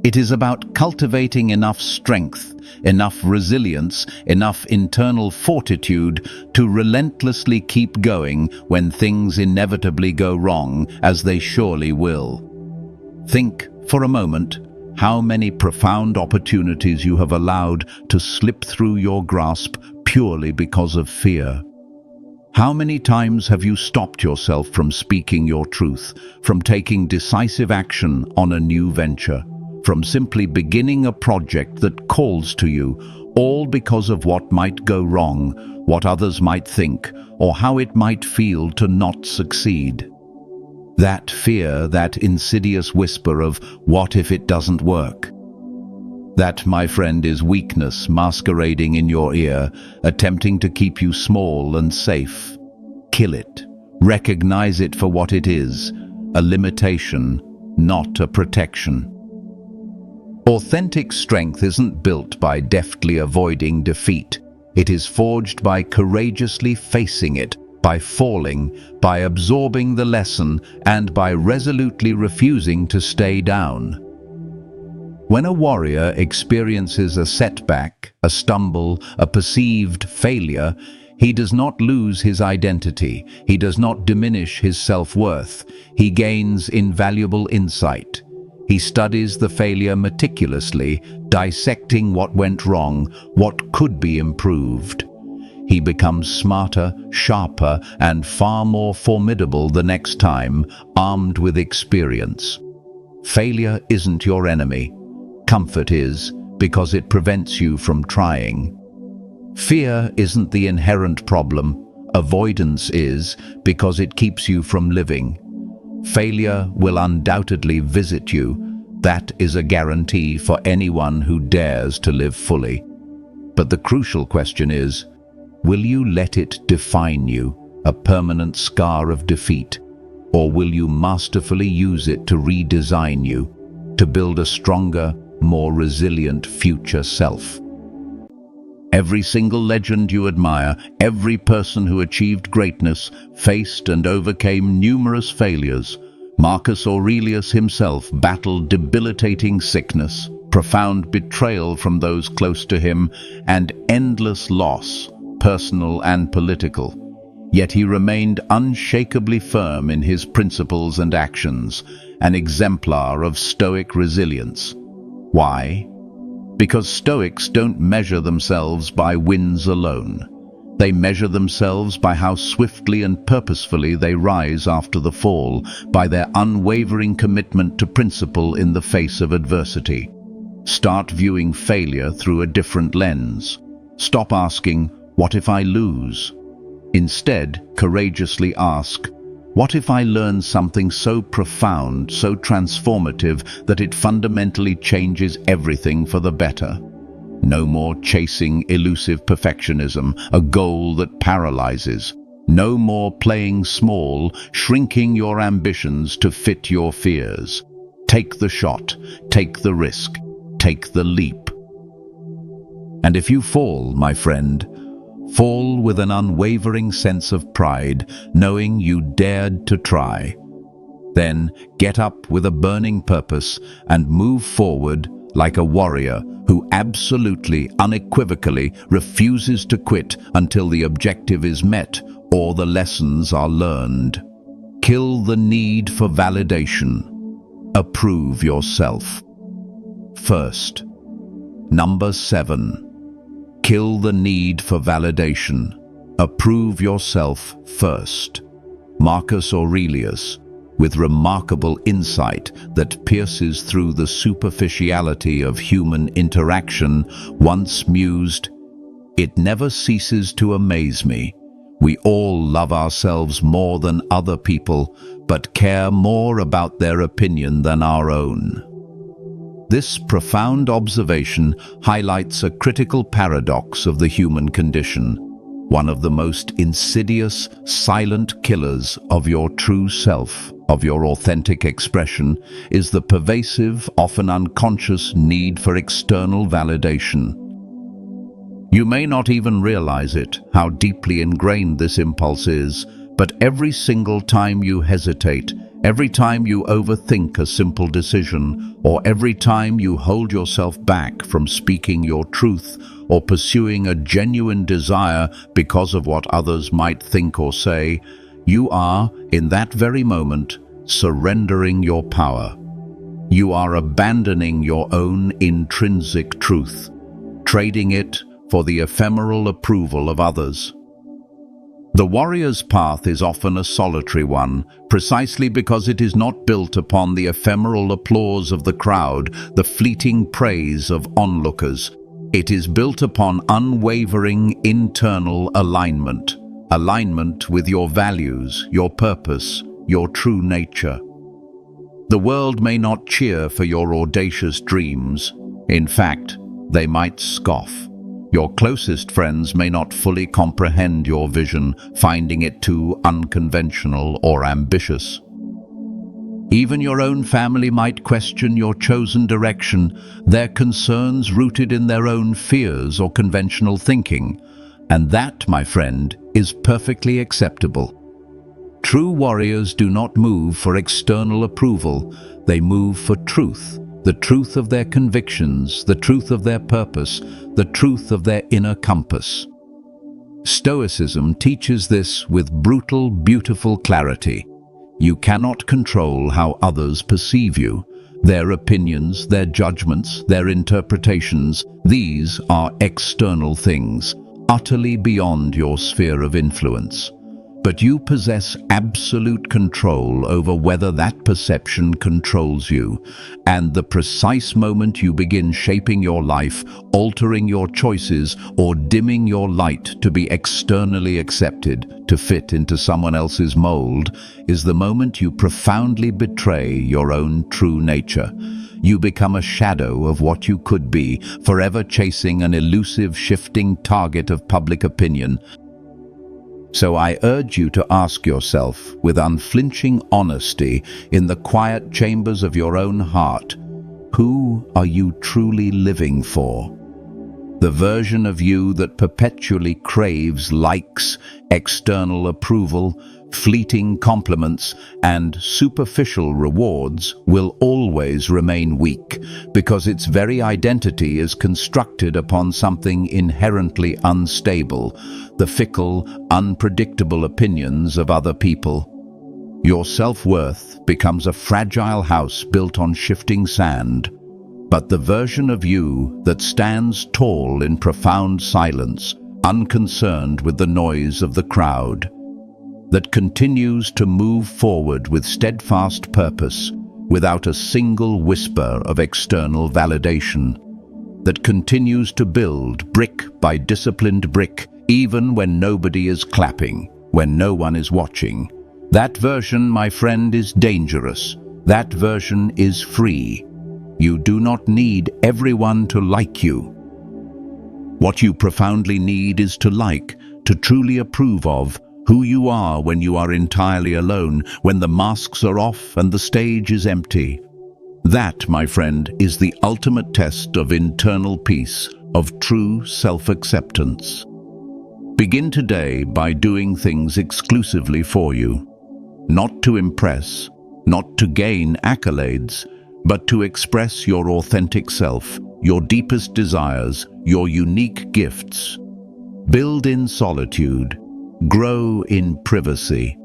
It is about cultivating enough strength, enough resilience, enough internal fortitude to relentlessly keep going when things inevitably go wrong, as they surely will. Think, for a moment, how many profound opportunities you have allowed to slip through your grasp purely because of fear. How many times have you stopped yourself from speaking your truth, from taking decisive action on a new venture, from simply beginning a project that calls to you, all because of what might go wrong, what others might think, or how it might feel to not succeed? That fear, that insidious whisper of, "What if it doesn't work?" That, my friend, is weakness masquerading in your ear, attempting to keep you small and safe. Kill it. Recognize it for what it is, a limitation, not a protection. Authentic strength isn't built by deftly avoiding defeat. It is forged by courageously facing it, by falling, by absorbing the lesson, and by resolutely refusing to stay down. When a warrior experiences a setback, a stumble, a perceived failure, he does not lose his identity. He does not diminish his self-worth. He gains invaluable insight. He studies the failure meticulously, dissecting what went wrong, what could be improved. He becomes smarter, sharper, and far more formidable the next time, armed with experience. Failure isn't your enemy. Comfort is, because it prevents you from trying. Fear isn't the inherent problem. Avoidance is, because it keeps you from living. Failure will undoubtedly visit you, That is a guarantee for anyone who dares to live fully. But the crucial question is, will you let it define you, a permanent scar of defeat? Or will you masterfully use it to redesign you, to build a stronger, more resilient future self? Every single legend you admire, every person who achieved greatness, faced and overcame numerous failures. Marcus Aurelius himself battled debilitating sickness, profound betrayal from those close to him, and endless loss, personal and political. Yet he remained unshakably firm in his principles and actions, an exemplar of Stoic resilience. Why? Because Stoics don't measure themselves by wins alone. They measure themselves by how swiftly and purposefully they rise after the fall, by their unwavering commitment to principle in the face of adversity. Start viewing failure through a different lens. Stop asking, "What if I lose?" Instead, courageously ask, "What if I learn something so profound, so transformative, that it fundamentally changes everything for the better?" No more chasing elusive perfectionism, a goal that paralyzes. No more playing small, shrinking your ambitions to fit your fears. Take the shot, take the risk, take the leap. And if you fall, my friend, fall with an unwavering sense of pride, knowing you dared to try. Then get up with a burning purpose and move forward like a warrior who absolutely, unequivocally refuses to quit until the objective is met or the lessons are learned. Kill the need for validation. Approve yourself. First. Number 7. Kill the need for validation. Approve yourself first. Marcus Aurelius, with remarkable insight that pierces through the superficiality of human interaction, once mused, "It never ceases to amaze me. We all love ourselves more than other people, but care more about their opinion than our own." This profound observation highlights a critical paradox of the human condition. One of the most insidious, silent killers of your true self, of your authentic expression, is the pervasive, often unconscious need for external validation. You may not even realize it, how deeply ingrained this impulse is, but every single time you hesitate, every time you overthink a simple decision, or every time you hold yourself back from speaking your truth or pursuing a genuine desire because of what others might think or say, you are, in that very moment, surrendering your power. You are abandoning your own intrinsic truth, trading it for the ephemeral approval of others. The warrior's path is often a solitary one, precisely because it is not built upon the ephemeral applause of the crowd, the fleeting praise of onlookers. It is built upon unwavering internal alignment, alignment with your values, your purpose, your true nature. The world may not cheer for your audacious dreams. In fact, they might scoff. Your closest friends may not fully comprehend your vision, finding it too unconventional or ambitious. Even your own family might question your chosen direction, their concerns rooted in their own fears or conventional thinking. And that, my friend, is perfectly acceptable. True warriors do not move for external approval, they move for truth. The truth of their convictions, the truth of their purpose, the truth of their inner compass. Stoicism teaches this with brutal, beautiful clarity. You cannot control how others perceive you. Their opinions, their judgments, their interpretations, these are external things, utterly beyond your sphere of influence. But you possess absolute control over whether that perception controls you, and the precise moment you begin shaping your life, altering your choices, or dimming your light to be externally accepted, to fit into someone else's mold, is the moment you profoundly betray your own true nature. you become a shadow of what you could be, forever chasing an elusive, shifting target of public opinion. So I urge you to ask yourself, with unflinching honesty, in the quiet chambers of your own heart, who are you truly living for? The version of you that perpetually craves likes, external approval, fleeting compliments, and superficial rewards will always remain weak, because its very identity is constructed upon something inherently unstable, the fickle, unpredictable opinions of other people. Your self-worth becomes a fragile house built on shifting sand. But the version of you that stands tall in profound silence, unconcerned with the noise of the crowd, that continues to move forward with steadfast purpose, without a single whisper of external validation, that continues to build brick by disciplined brick, even when nobody is clapping, when no one is watching. That version, my friend, is dangerous. That version is free. You do not need everyone to like you. What you profoundly need is to like, to truly approve of, who you are when you are entirely alone, when the masks are off and the stage is empty. That, my friend, is the ultimate test of internal peace, of true self-acceptance. Begin today by doing things exclusively for you. Not to impress, not to gain accolades, but to express your authentic self, your deepest desires, your unique gifts. Build in solitude, grow in privacy.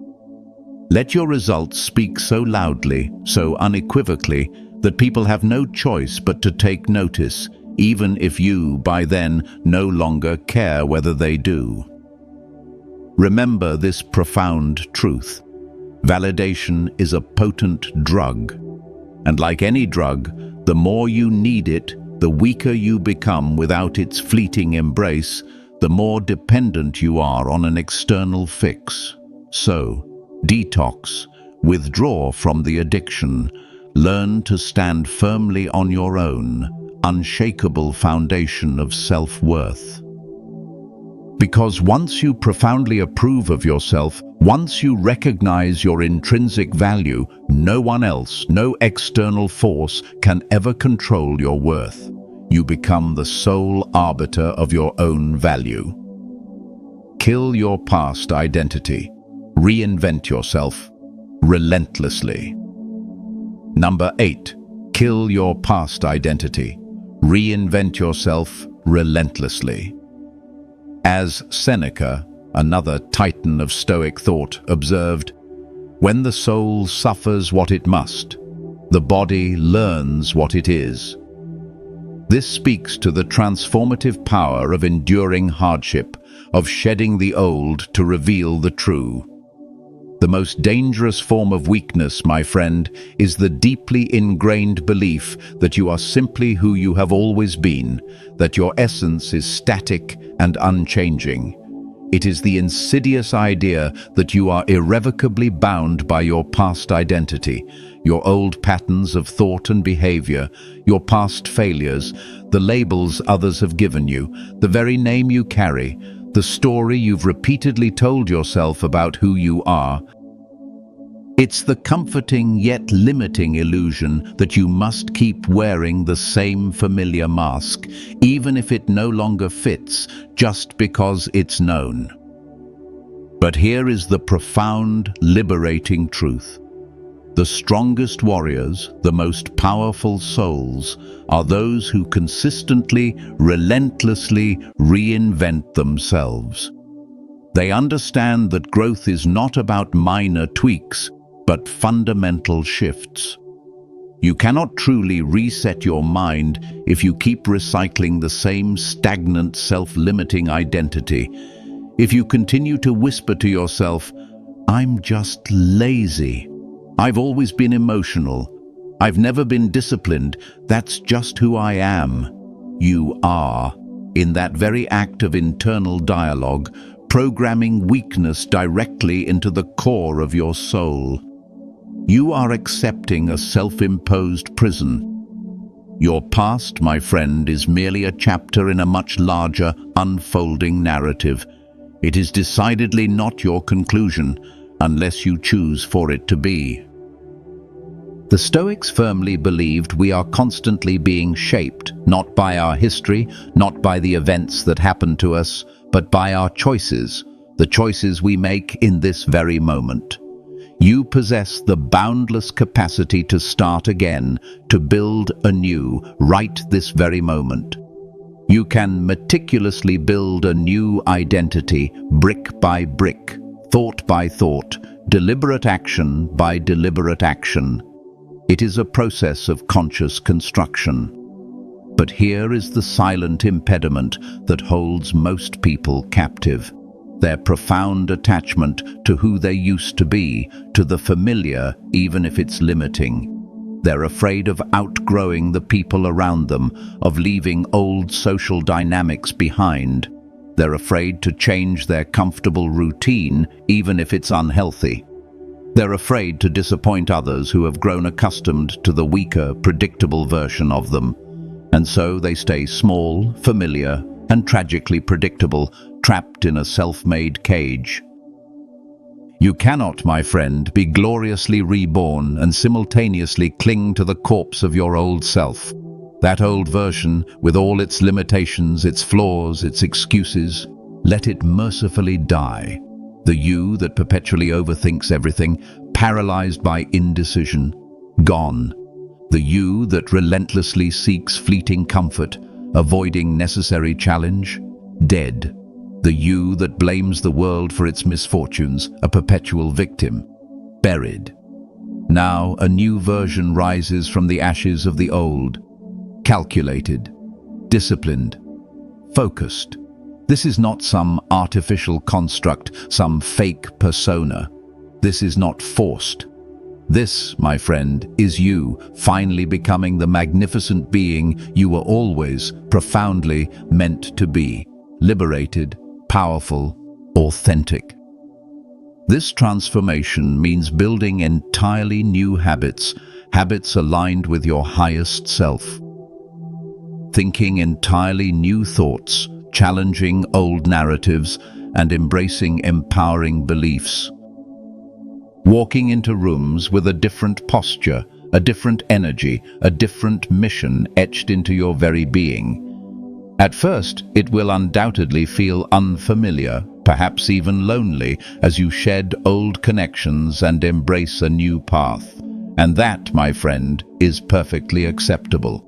Let your results speak so loudly, so unequivocally, that people have no choice but to take notice, even if you, by then, no longer care whether they do. Remember this profound truth. Validation is a potent drug. And like any drug, the more you need it, the weaker you become without its fleeting embrace, the more dependent you are on an external fix. So, detox, withdraw from the addiction, learn to stand firmly on your own, unshakable foundation of self-worth. Because once you profoundly approve of yourself, once you recognize your intrinsic value, no one else, no external force can ever control your worth. You become the sole arbiter of your own value. Kill your past identity. Reinvent yourself relentlessly. Number 8. Kill your past identity. Reinvent yourself relentlessly. As Seneca, another titan of Stoic thought, observed, "When the soul suffers what it must, the body learns what it is." This speaks to the transformative power of enduring hardship, of shedding the old to reveal the true. The most dangerous form of weakness, my friend, is the deeply ingrained belief that you are simply who you have always been, that your essence is static and unchanging. It is the insidious idea that you are irrevocably bound by your past identity, your old patterns of thought and behavior, your past failures, the labels others have given you, the very name you carry, the story you've repeatedly told yourself about who you are. It's the comforting yet limiting illusion that you must keep wearing the same familiar mask, even if it no longer fits, just because it's known. But here is the profound, liberating truth. The strongest warriors, the most powerful souls, are those who consistently, relentlessly reinvent themselves. They understand that growth is not about minor tweaks, but fundamental shifts. You cannot truly reset your mind if you keep recycling the same stagnant, self-limiting identity. If you continue to whisper to yourself, "I'm just lazy. I've always been emotional. I've never been disciplined. That's just who I am." You are, in that very act of internal dialogue, programming weakness directly into the core of your soul. You are accepting a self-imposed prison, Your past, my friend, is merely a chapter in a much larger, unfolding narrative. It is decidedly not your conclusion, unless you choose for it to be. The Stoics firmly believed we are constantly being shaped, not by our history, not by the events that happen to us, but by our choices, the choices we make in this very moment. You possess the boundless capacity to start again, to build anew, right this very moment. You can meticulously build a new identity, brick by brick, thought by thought, deliberate action by deliberate action. It is a process of conscious construction. But here is the silent impediment that holds most people captive. Their profound attachment to who they used to be, to the familiar, even if it's limiting. They're afraid of outgrowing the people around them, of leaving old social dynamics behind. They're afraid to change their comfortable routine, even if it's unhealthy. They're afraid to disappoint others who have grown accustomed to the weaker, predictable version of them. And so they stay small, familiar, and tragically predictable, trapped in a self-made cage. You cannot, my friend, be gloriously reborn and simultaneously cling to the corpse of your old self. That old version, with all its limitations, its flaws, its excuses, let it mercifully die. The you that perpetually overthinks everything, paralyzed by indecision, gone. The you that relentlessly seeks fleeting comfort, avoiding necessary challenge, dead. The you that blames the world for its misfortunes, a perpetual victim, buried. Now a new version rises from the ashes of the old, calculated, disciplined, focused. This is not some artificial construct, some fake persona. This is not forced. This, my friend, is you finally becoming the magnificent being you were always profoundly meant to be, liberated, powerful, authentic. This transformation means building entirely new habits, habits aligned with your highest self. Thinking entirely new thoughts, challenging old narratives, and embracing empowering beliefs. Walking into rooms with a different posture, a different energy, a different mission etched into your very being. At first, it will undoubtedly feel unfamiliar, perhaps even lonely, as you shed old connections and embrace a new path. And that, my friend, is perfectly acceptable.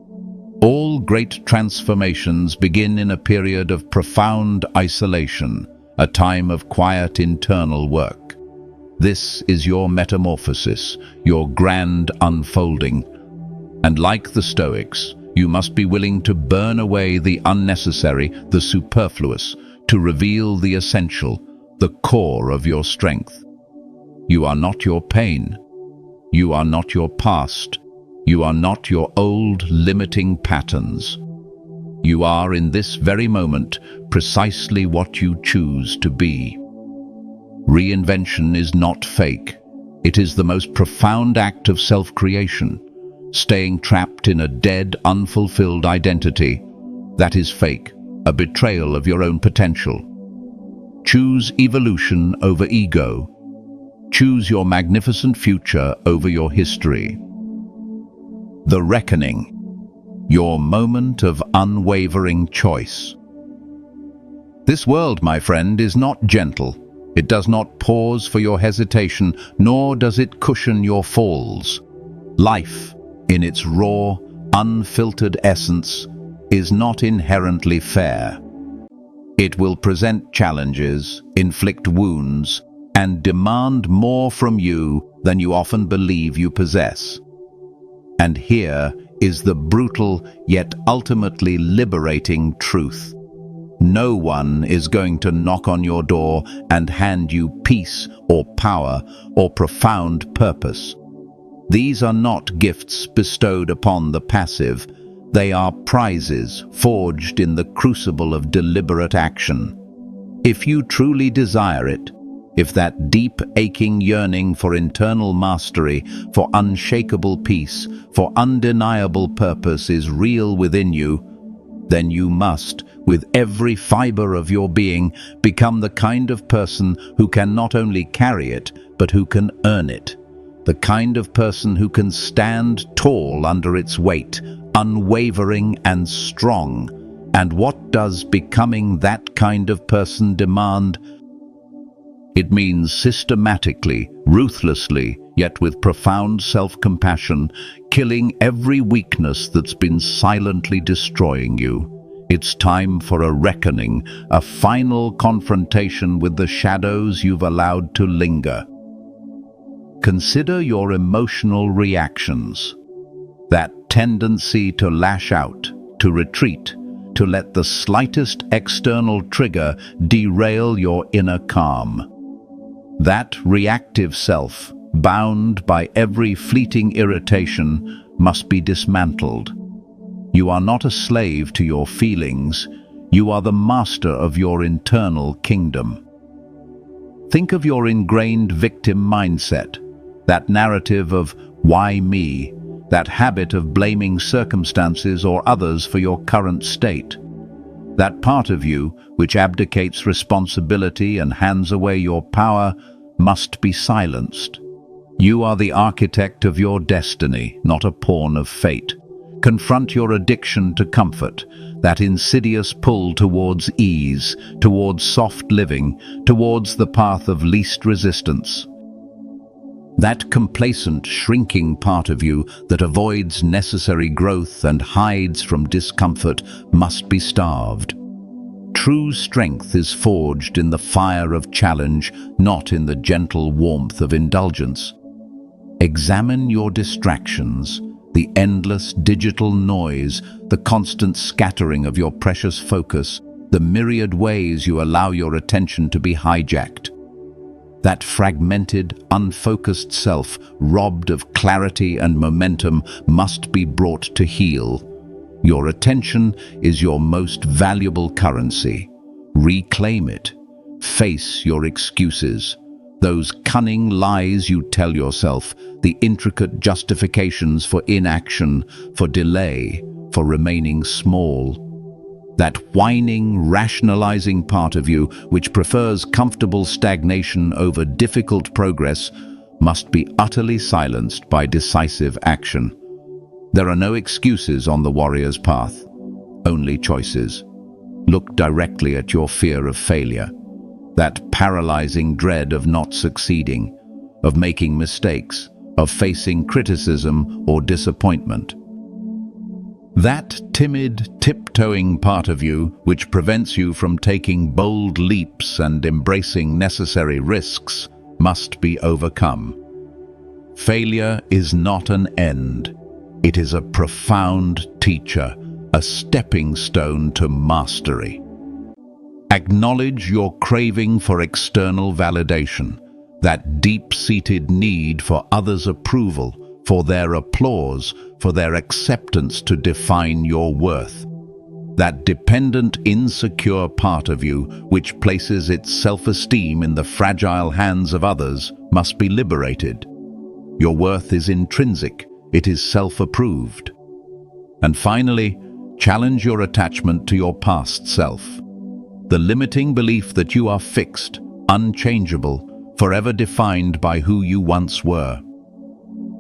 All great transformations begin in a period of profound isolation, a time of quiet internal work. This is your metamorphosis, your grand unfolding. And like the Stoics, you must be willing to burn away the unnecessary, the superfluous, to reveal the essential, the core of your strength. You are not your pain. You are not your past. You are not your old limiting patterns. You are in this very moment precisely what you choose to be. Reinvention is not fake. It is the most profound act of self-creation. Staying trapped in a dead, unfulfilled identity, that is fake, a betrayal of your own potential. Choose evolution over ego. Choose your magnificent future over your history. The reckoning, your moment of unwavering choice. This world, my friend, is not gentle. It does not pause for your hesitation, nor does it cushion your falls. Life, in its raw, unfiltered essence, is not inherently fair. It will present challenges, inflict wounds, and demand more from you than you often believe you possess. And here is the brutal yet ultimately liberating truth. No one is going to knock on your door and hand you peace or power or profound purpose. These are not gifts bestowed upon the passive. They are prizes forged in the crucible of deliberate action. If you truly desire it, If that deep, aching yearning for internal mastery, for unshakable peace, for undeniable purpose is real within you, then you must, with every fiber of your being, become the kind of person who can not only carry it, but who can earn it. The kind of person who can stand tall under its weight, unwavering and strong. And what does becoming that kind of person demand? It means systematically, ruthlessly, yet with profound self-compassion, killing every weakness that's been silently destroying you. It's time for a reckoning, a final confrontation with the shadows you've allowed to linger. Consider your emotional reactions. That tendency to lash out, to retreat, to let the slightest external trigger derail your inner calm. That reactive self, bound by every fleeting irritation, must be dismantled. You are not a slave to your feelings, you are the master of your internal kingdom. Think of your ingrained victim mindset, that narrative of "why me?" that habit of blaming circumstances or others for your current state. That part of you, which abdicates responsibility and hands away your power, must be silenced. You are the architect of your destiny, not a pawn of fate. Confront your addiction to comfort, that insidious pull towards ease, towards soft living, towards the path of least resistance. That complacent, shrinking part of you that avoids necessary growth and hides from discomfort must be starved. True strength is forged in the fire of challenge, not in the gentle warmth of indulgence. Examine your distractions, the endless digital noise, the constant scattering of your precious focus, the myriad ways you allow your attention to be hijacked. That fragmented, unfocused self, robbed of clarity and momentum, must be brought to heel. Your attention is your most valuable currency. Reclaim it. Face your excuses. Those cunning lies you tell yourself, the intricate justifications for inaction, for delay, for remaining small. That whining, rationalizing part of you, which prefers comfortable stagnation over difficult progress, must be utterly silenced by decisive action. There are no excuses on the warrior's path, only choices. Look directly at your fear of failure, that paralyzing dread of not succeeding, of making mistakes, of facing criticism or disappointment. That timid, tiptoeing part of you, which prevents you from taking bold leaps and embracing necessary risks, must be overcome. Failure is not an end. It is a profound teacher, a stepping stone to mastery. Acknowledge your craving for external validation, that deep-seated need for others' approval, for their applause, for their acceptance to define your worth. That dependent, insecure part of you, which places its self-esteem in the fragile hands of others, must be liberated. Your worth is intrinsic, it is self-approved. And finally, challenge your attachment to your past self. The limiting belief that you are fixed, unchangeable, forever defined by who you once were.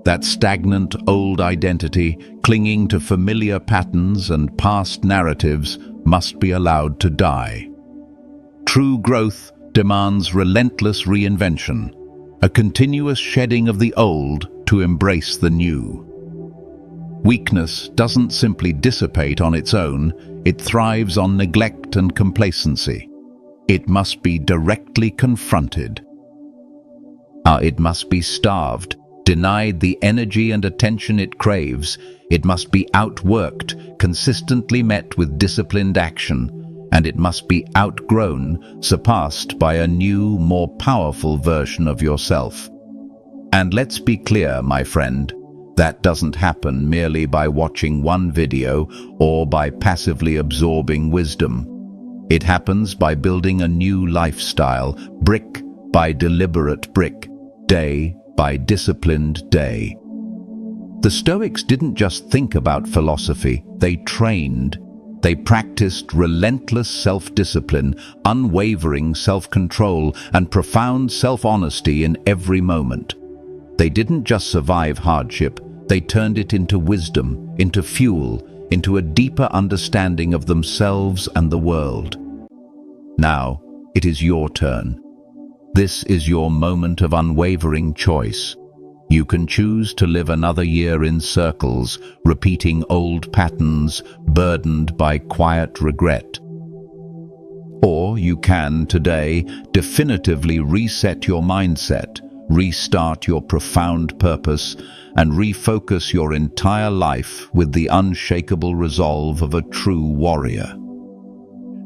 That stagnant old identity, clinging to familiar patterns and past narratives, must be allowed to die. True growth demands relentless reinvention, a continuous shedding of the old to embrace the new. Weakness doesn't simply dissipate on its own, it thrives on neglect and complacency. It must be directly confronted. It must be starved, denied the energy and attention it craves. It must be outworked, consistently met with disciplined action, and it must be outgrown, surpassed by a new, more powerful version of yourself. And let's be clear, my friend, that doesn't happen merely by watching one video or by passively absorbing wisdom. It happens by building a new lifestyle, brick by deliberate brick, day by disciplined day. The Stoics didn't just think about philosophy, they trained. They practiced relentless self-discipline, unwavering self-control, and profound self-honesty in every moment. They didn't just survive hardship, they turned it into wisdom, into fuel, into a deeper understanding of themselves and the world. Now, it is your turn. This is your moment of unwavering choice. You can choose to live another year in circles, repeating old patterns, burdened by quiet regret. Or you can, today, definitively reset your mindset, restart your profound purpose, and refocus your entire life with the unshakable resolve of a true warrior.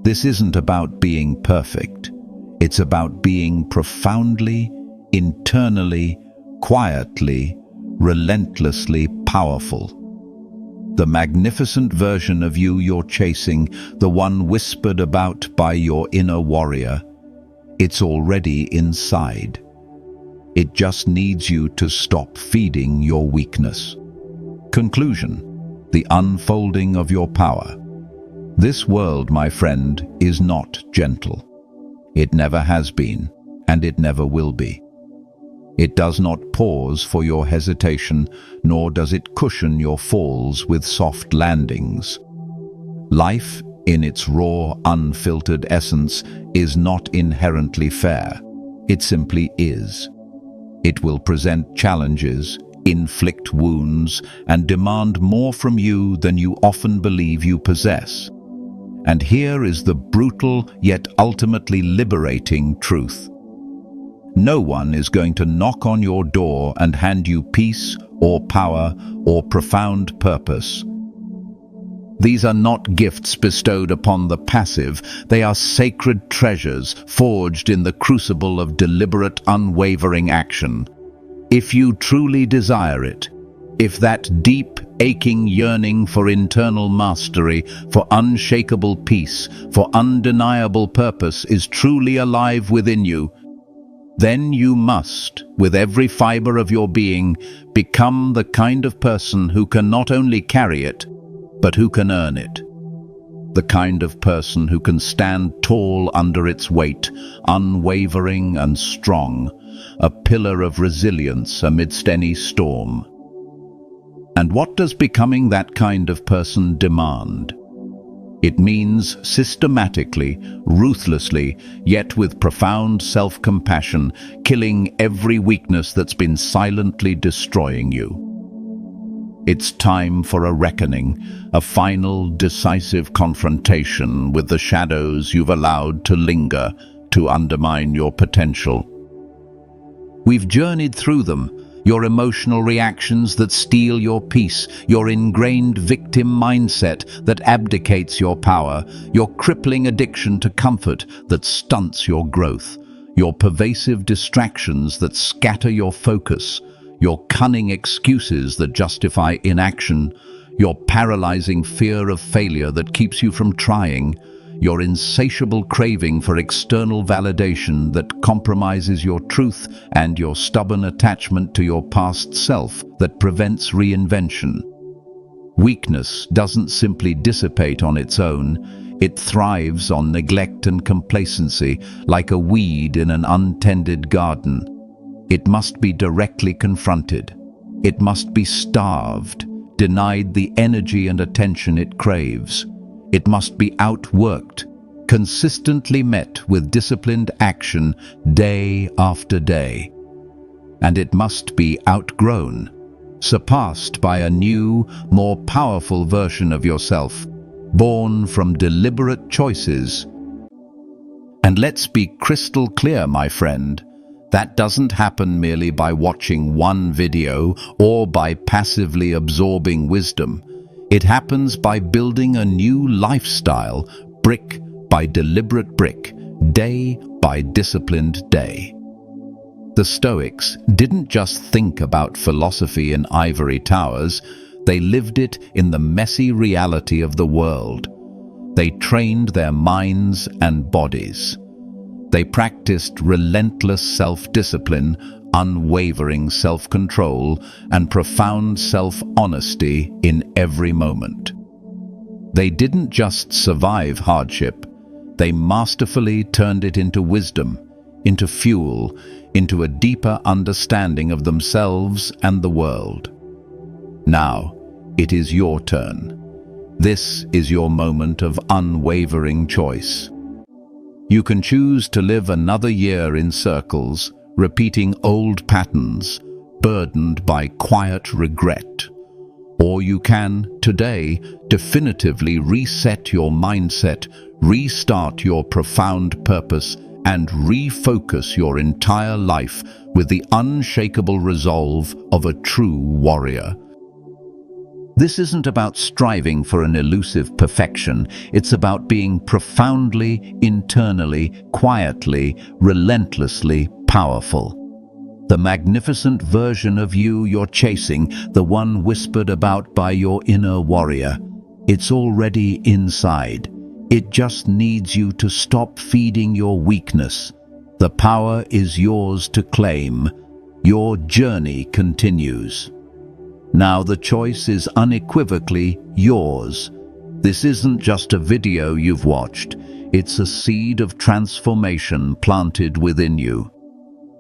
This isn't about being perfect. It's about being profoundly, internally, quietly, relentlessly powerful. The magnificent version of you you're chasing, the one whispered about by your inner warrior, it's already inside. It just needs you to stop feeding your weakness. Conclusion: the unfolding of your power. This world, my friend, is not gentle. It never has been, and it never will be. It does not pause for your hesitation, nor does it cushion your falls with soft landings. Life, in its raw, unfiltered essence, is not inherently fair. It simply is. It will present challenges, inflict wounds, and demand more from you than you often believe you possess. And here is the brutal yet ultimately liberating truth. No one is going to knock on your door and hand you peace or power or profound purpose. These are not gifts bestowed upon the passive, they are sacred treasures forged in the crucible of deliberate, unwavering action. If you truly desire it, if that deep, aching yearning for internal mastery, for unshakable peace, for undeniable purpose is truly alive within you, then you must, with every fiber of your being, become the kind of person who can not only carry it, but who can earn it. The kind of person who can stand tall under its weight, unwavering and strong, a pillar of resilience amidst any storm. And what does becoming that kind of person demand? It means systematically, ruthlessly, yet with profound self-compassion, killing every weakness that's been silently destroying you. It's time for a reckoning, a final, decisive confrontation with the shadows you've allowed to linger, to undermine your potential. We've journeyed through them, your emotional reactions that steal your peace, your ingrained victim mindset that abdicates your power, your crippling addiction to comfort that stunts your growth, your pervasive distractions that scatter your focus, your cunning excuses that justify inaction, your paralyzing fear of failure that keeps you from trying, your insatiable craving for external validation that compromises your truth, and your stubborn attachment to your past self that prevents reinvention. Weakness doesn't simply dissipate on its own, it thrives on neglect and complacency, like a weed in an untended garden. It must be directly confronted. It must be starved, denied the energy and attention it craves. It must be outworked, consistently met with disciplined action day after day. And it must be outgrown, surpassed by a new, more powerful version of yourself, born from deliberate choices. And let's be crystal clear, my friend, that doesn't happen merely by watching one video or by passively absorbing wisdom. It happens by building a new lifestyle, brick by deliberate brick, day by disciplined day. The Stoics didn't just think about philosophy in ivory towers, they lived it in the messy reality of the world. They trained their minds and bodies. They practiced relentless self-discipline, unwavering self-control, and profound self-honesty in every moment. They didn't just survive hardship, they masterfully turned it into wisdom, into fuel, into a deeper understanding of themselves and the world. Now, it is your turn. This is your moment of unwavering choice. You can choose to live another year in circles, repeating old patterns, burdened by quiet regret. Or you can, today, definitively reset your mindset, restart your profound purpose, and refocus your entire life with the unshakable resolve of a true warrior. This isn't about striving for an elusive perfection. It's about being profoundly, internally, quietly, relentlessly powerful. The magnificent version of you you're chasing, the one whispered about by your inner warrior, it's already inside. It just needs you to stop feeding your weakness. The power is yours to claim. Your journey continues. Now the choice is unequivocally yours. This isn't just a video you've watched. It's a seed of transformation planted within you.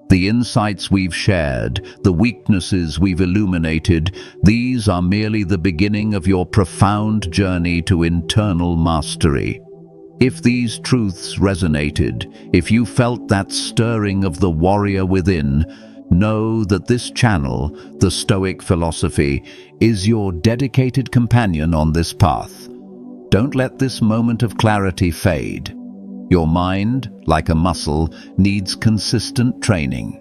The insights we've shared, the weaknesses we've illuminated, these are merely the beginning of your profound journey to internal mastery. If these truths resonated, if you felt that stirring of the warrior within, know that this channel, the Stoic philosophy, is your dedicated companion on this path. Don't let this moment of clarity fade. Your mind, like a muscle, needs consistent training.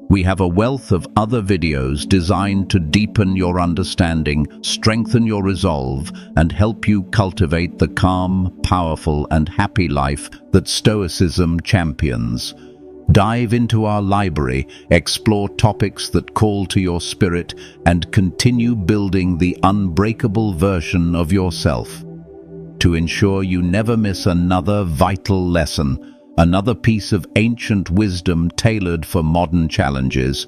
We have a wealth of other videos designed to deepen your understanding, strengthen your resolve, and help you cultivate the calm, powerful, and happy life that Stoicism champions. Dive into our library, explore topics that call to your spirit, and continue building the unbreakable version of yourself. To ensure you never miss another vital lesson, another piece of ancient wisdom tailored for modern challenges,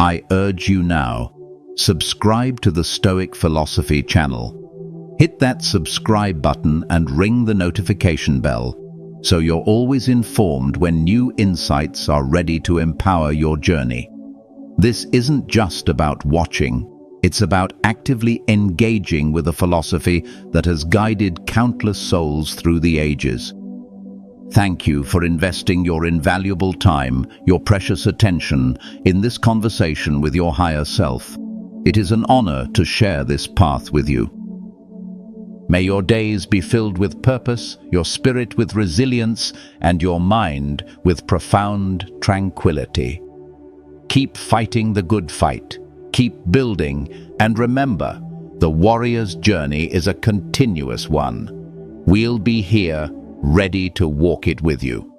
I urge you now, subscribe to the Stoic Philosophy channel. Hit that subscribe button and ring the notification bell, so you're always informed when new insights are ready to empower your journey. This isn't just about watching, it's about actively engaging with a philosophy that has guided countless souls through the ages. Thank you for investing your invaluable time, your precious attention, in this conversation with your higher self. It is an honor to share this path with you. May your days be filled with purpose, your spirit with resilience, and your mind with profound tranquility. Keep fighting the good fight. Keep building, and remember, the warrior's journey is a continuous one. We'll be here, ready to walk it with you.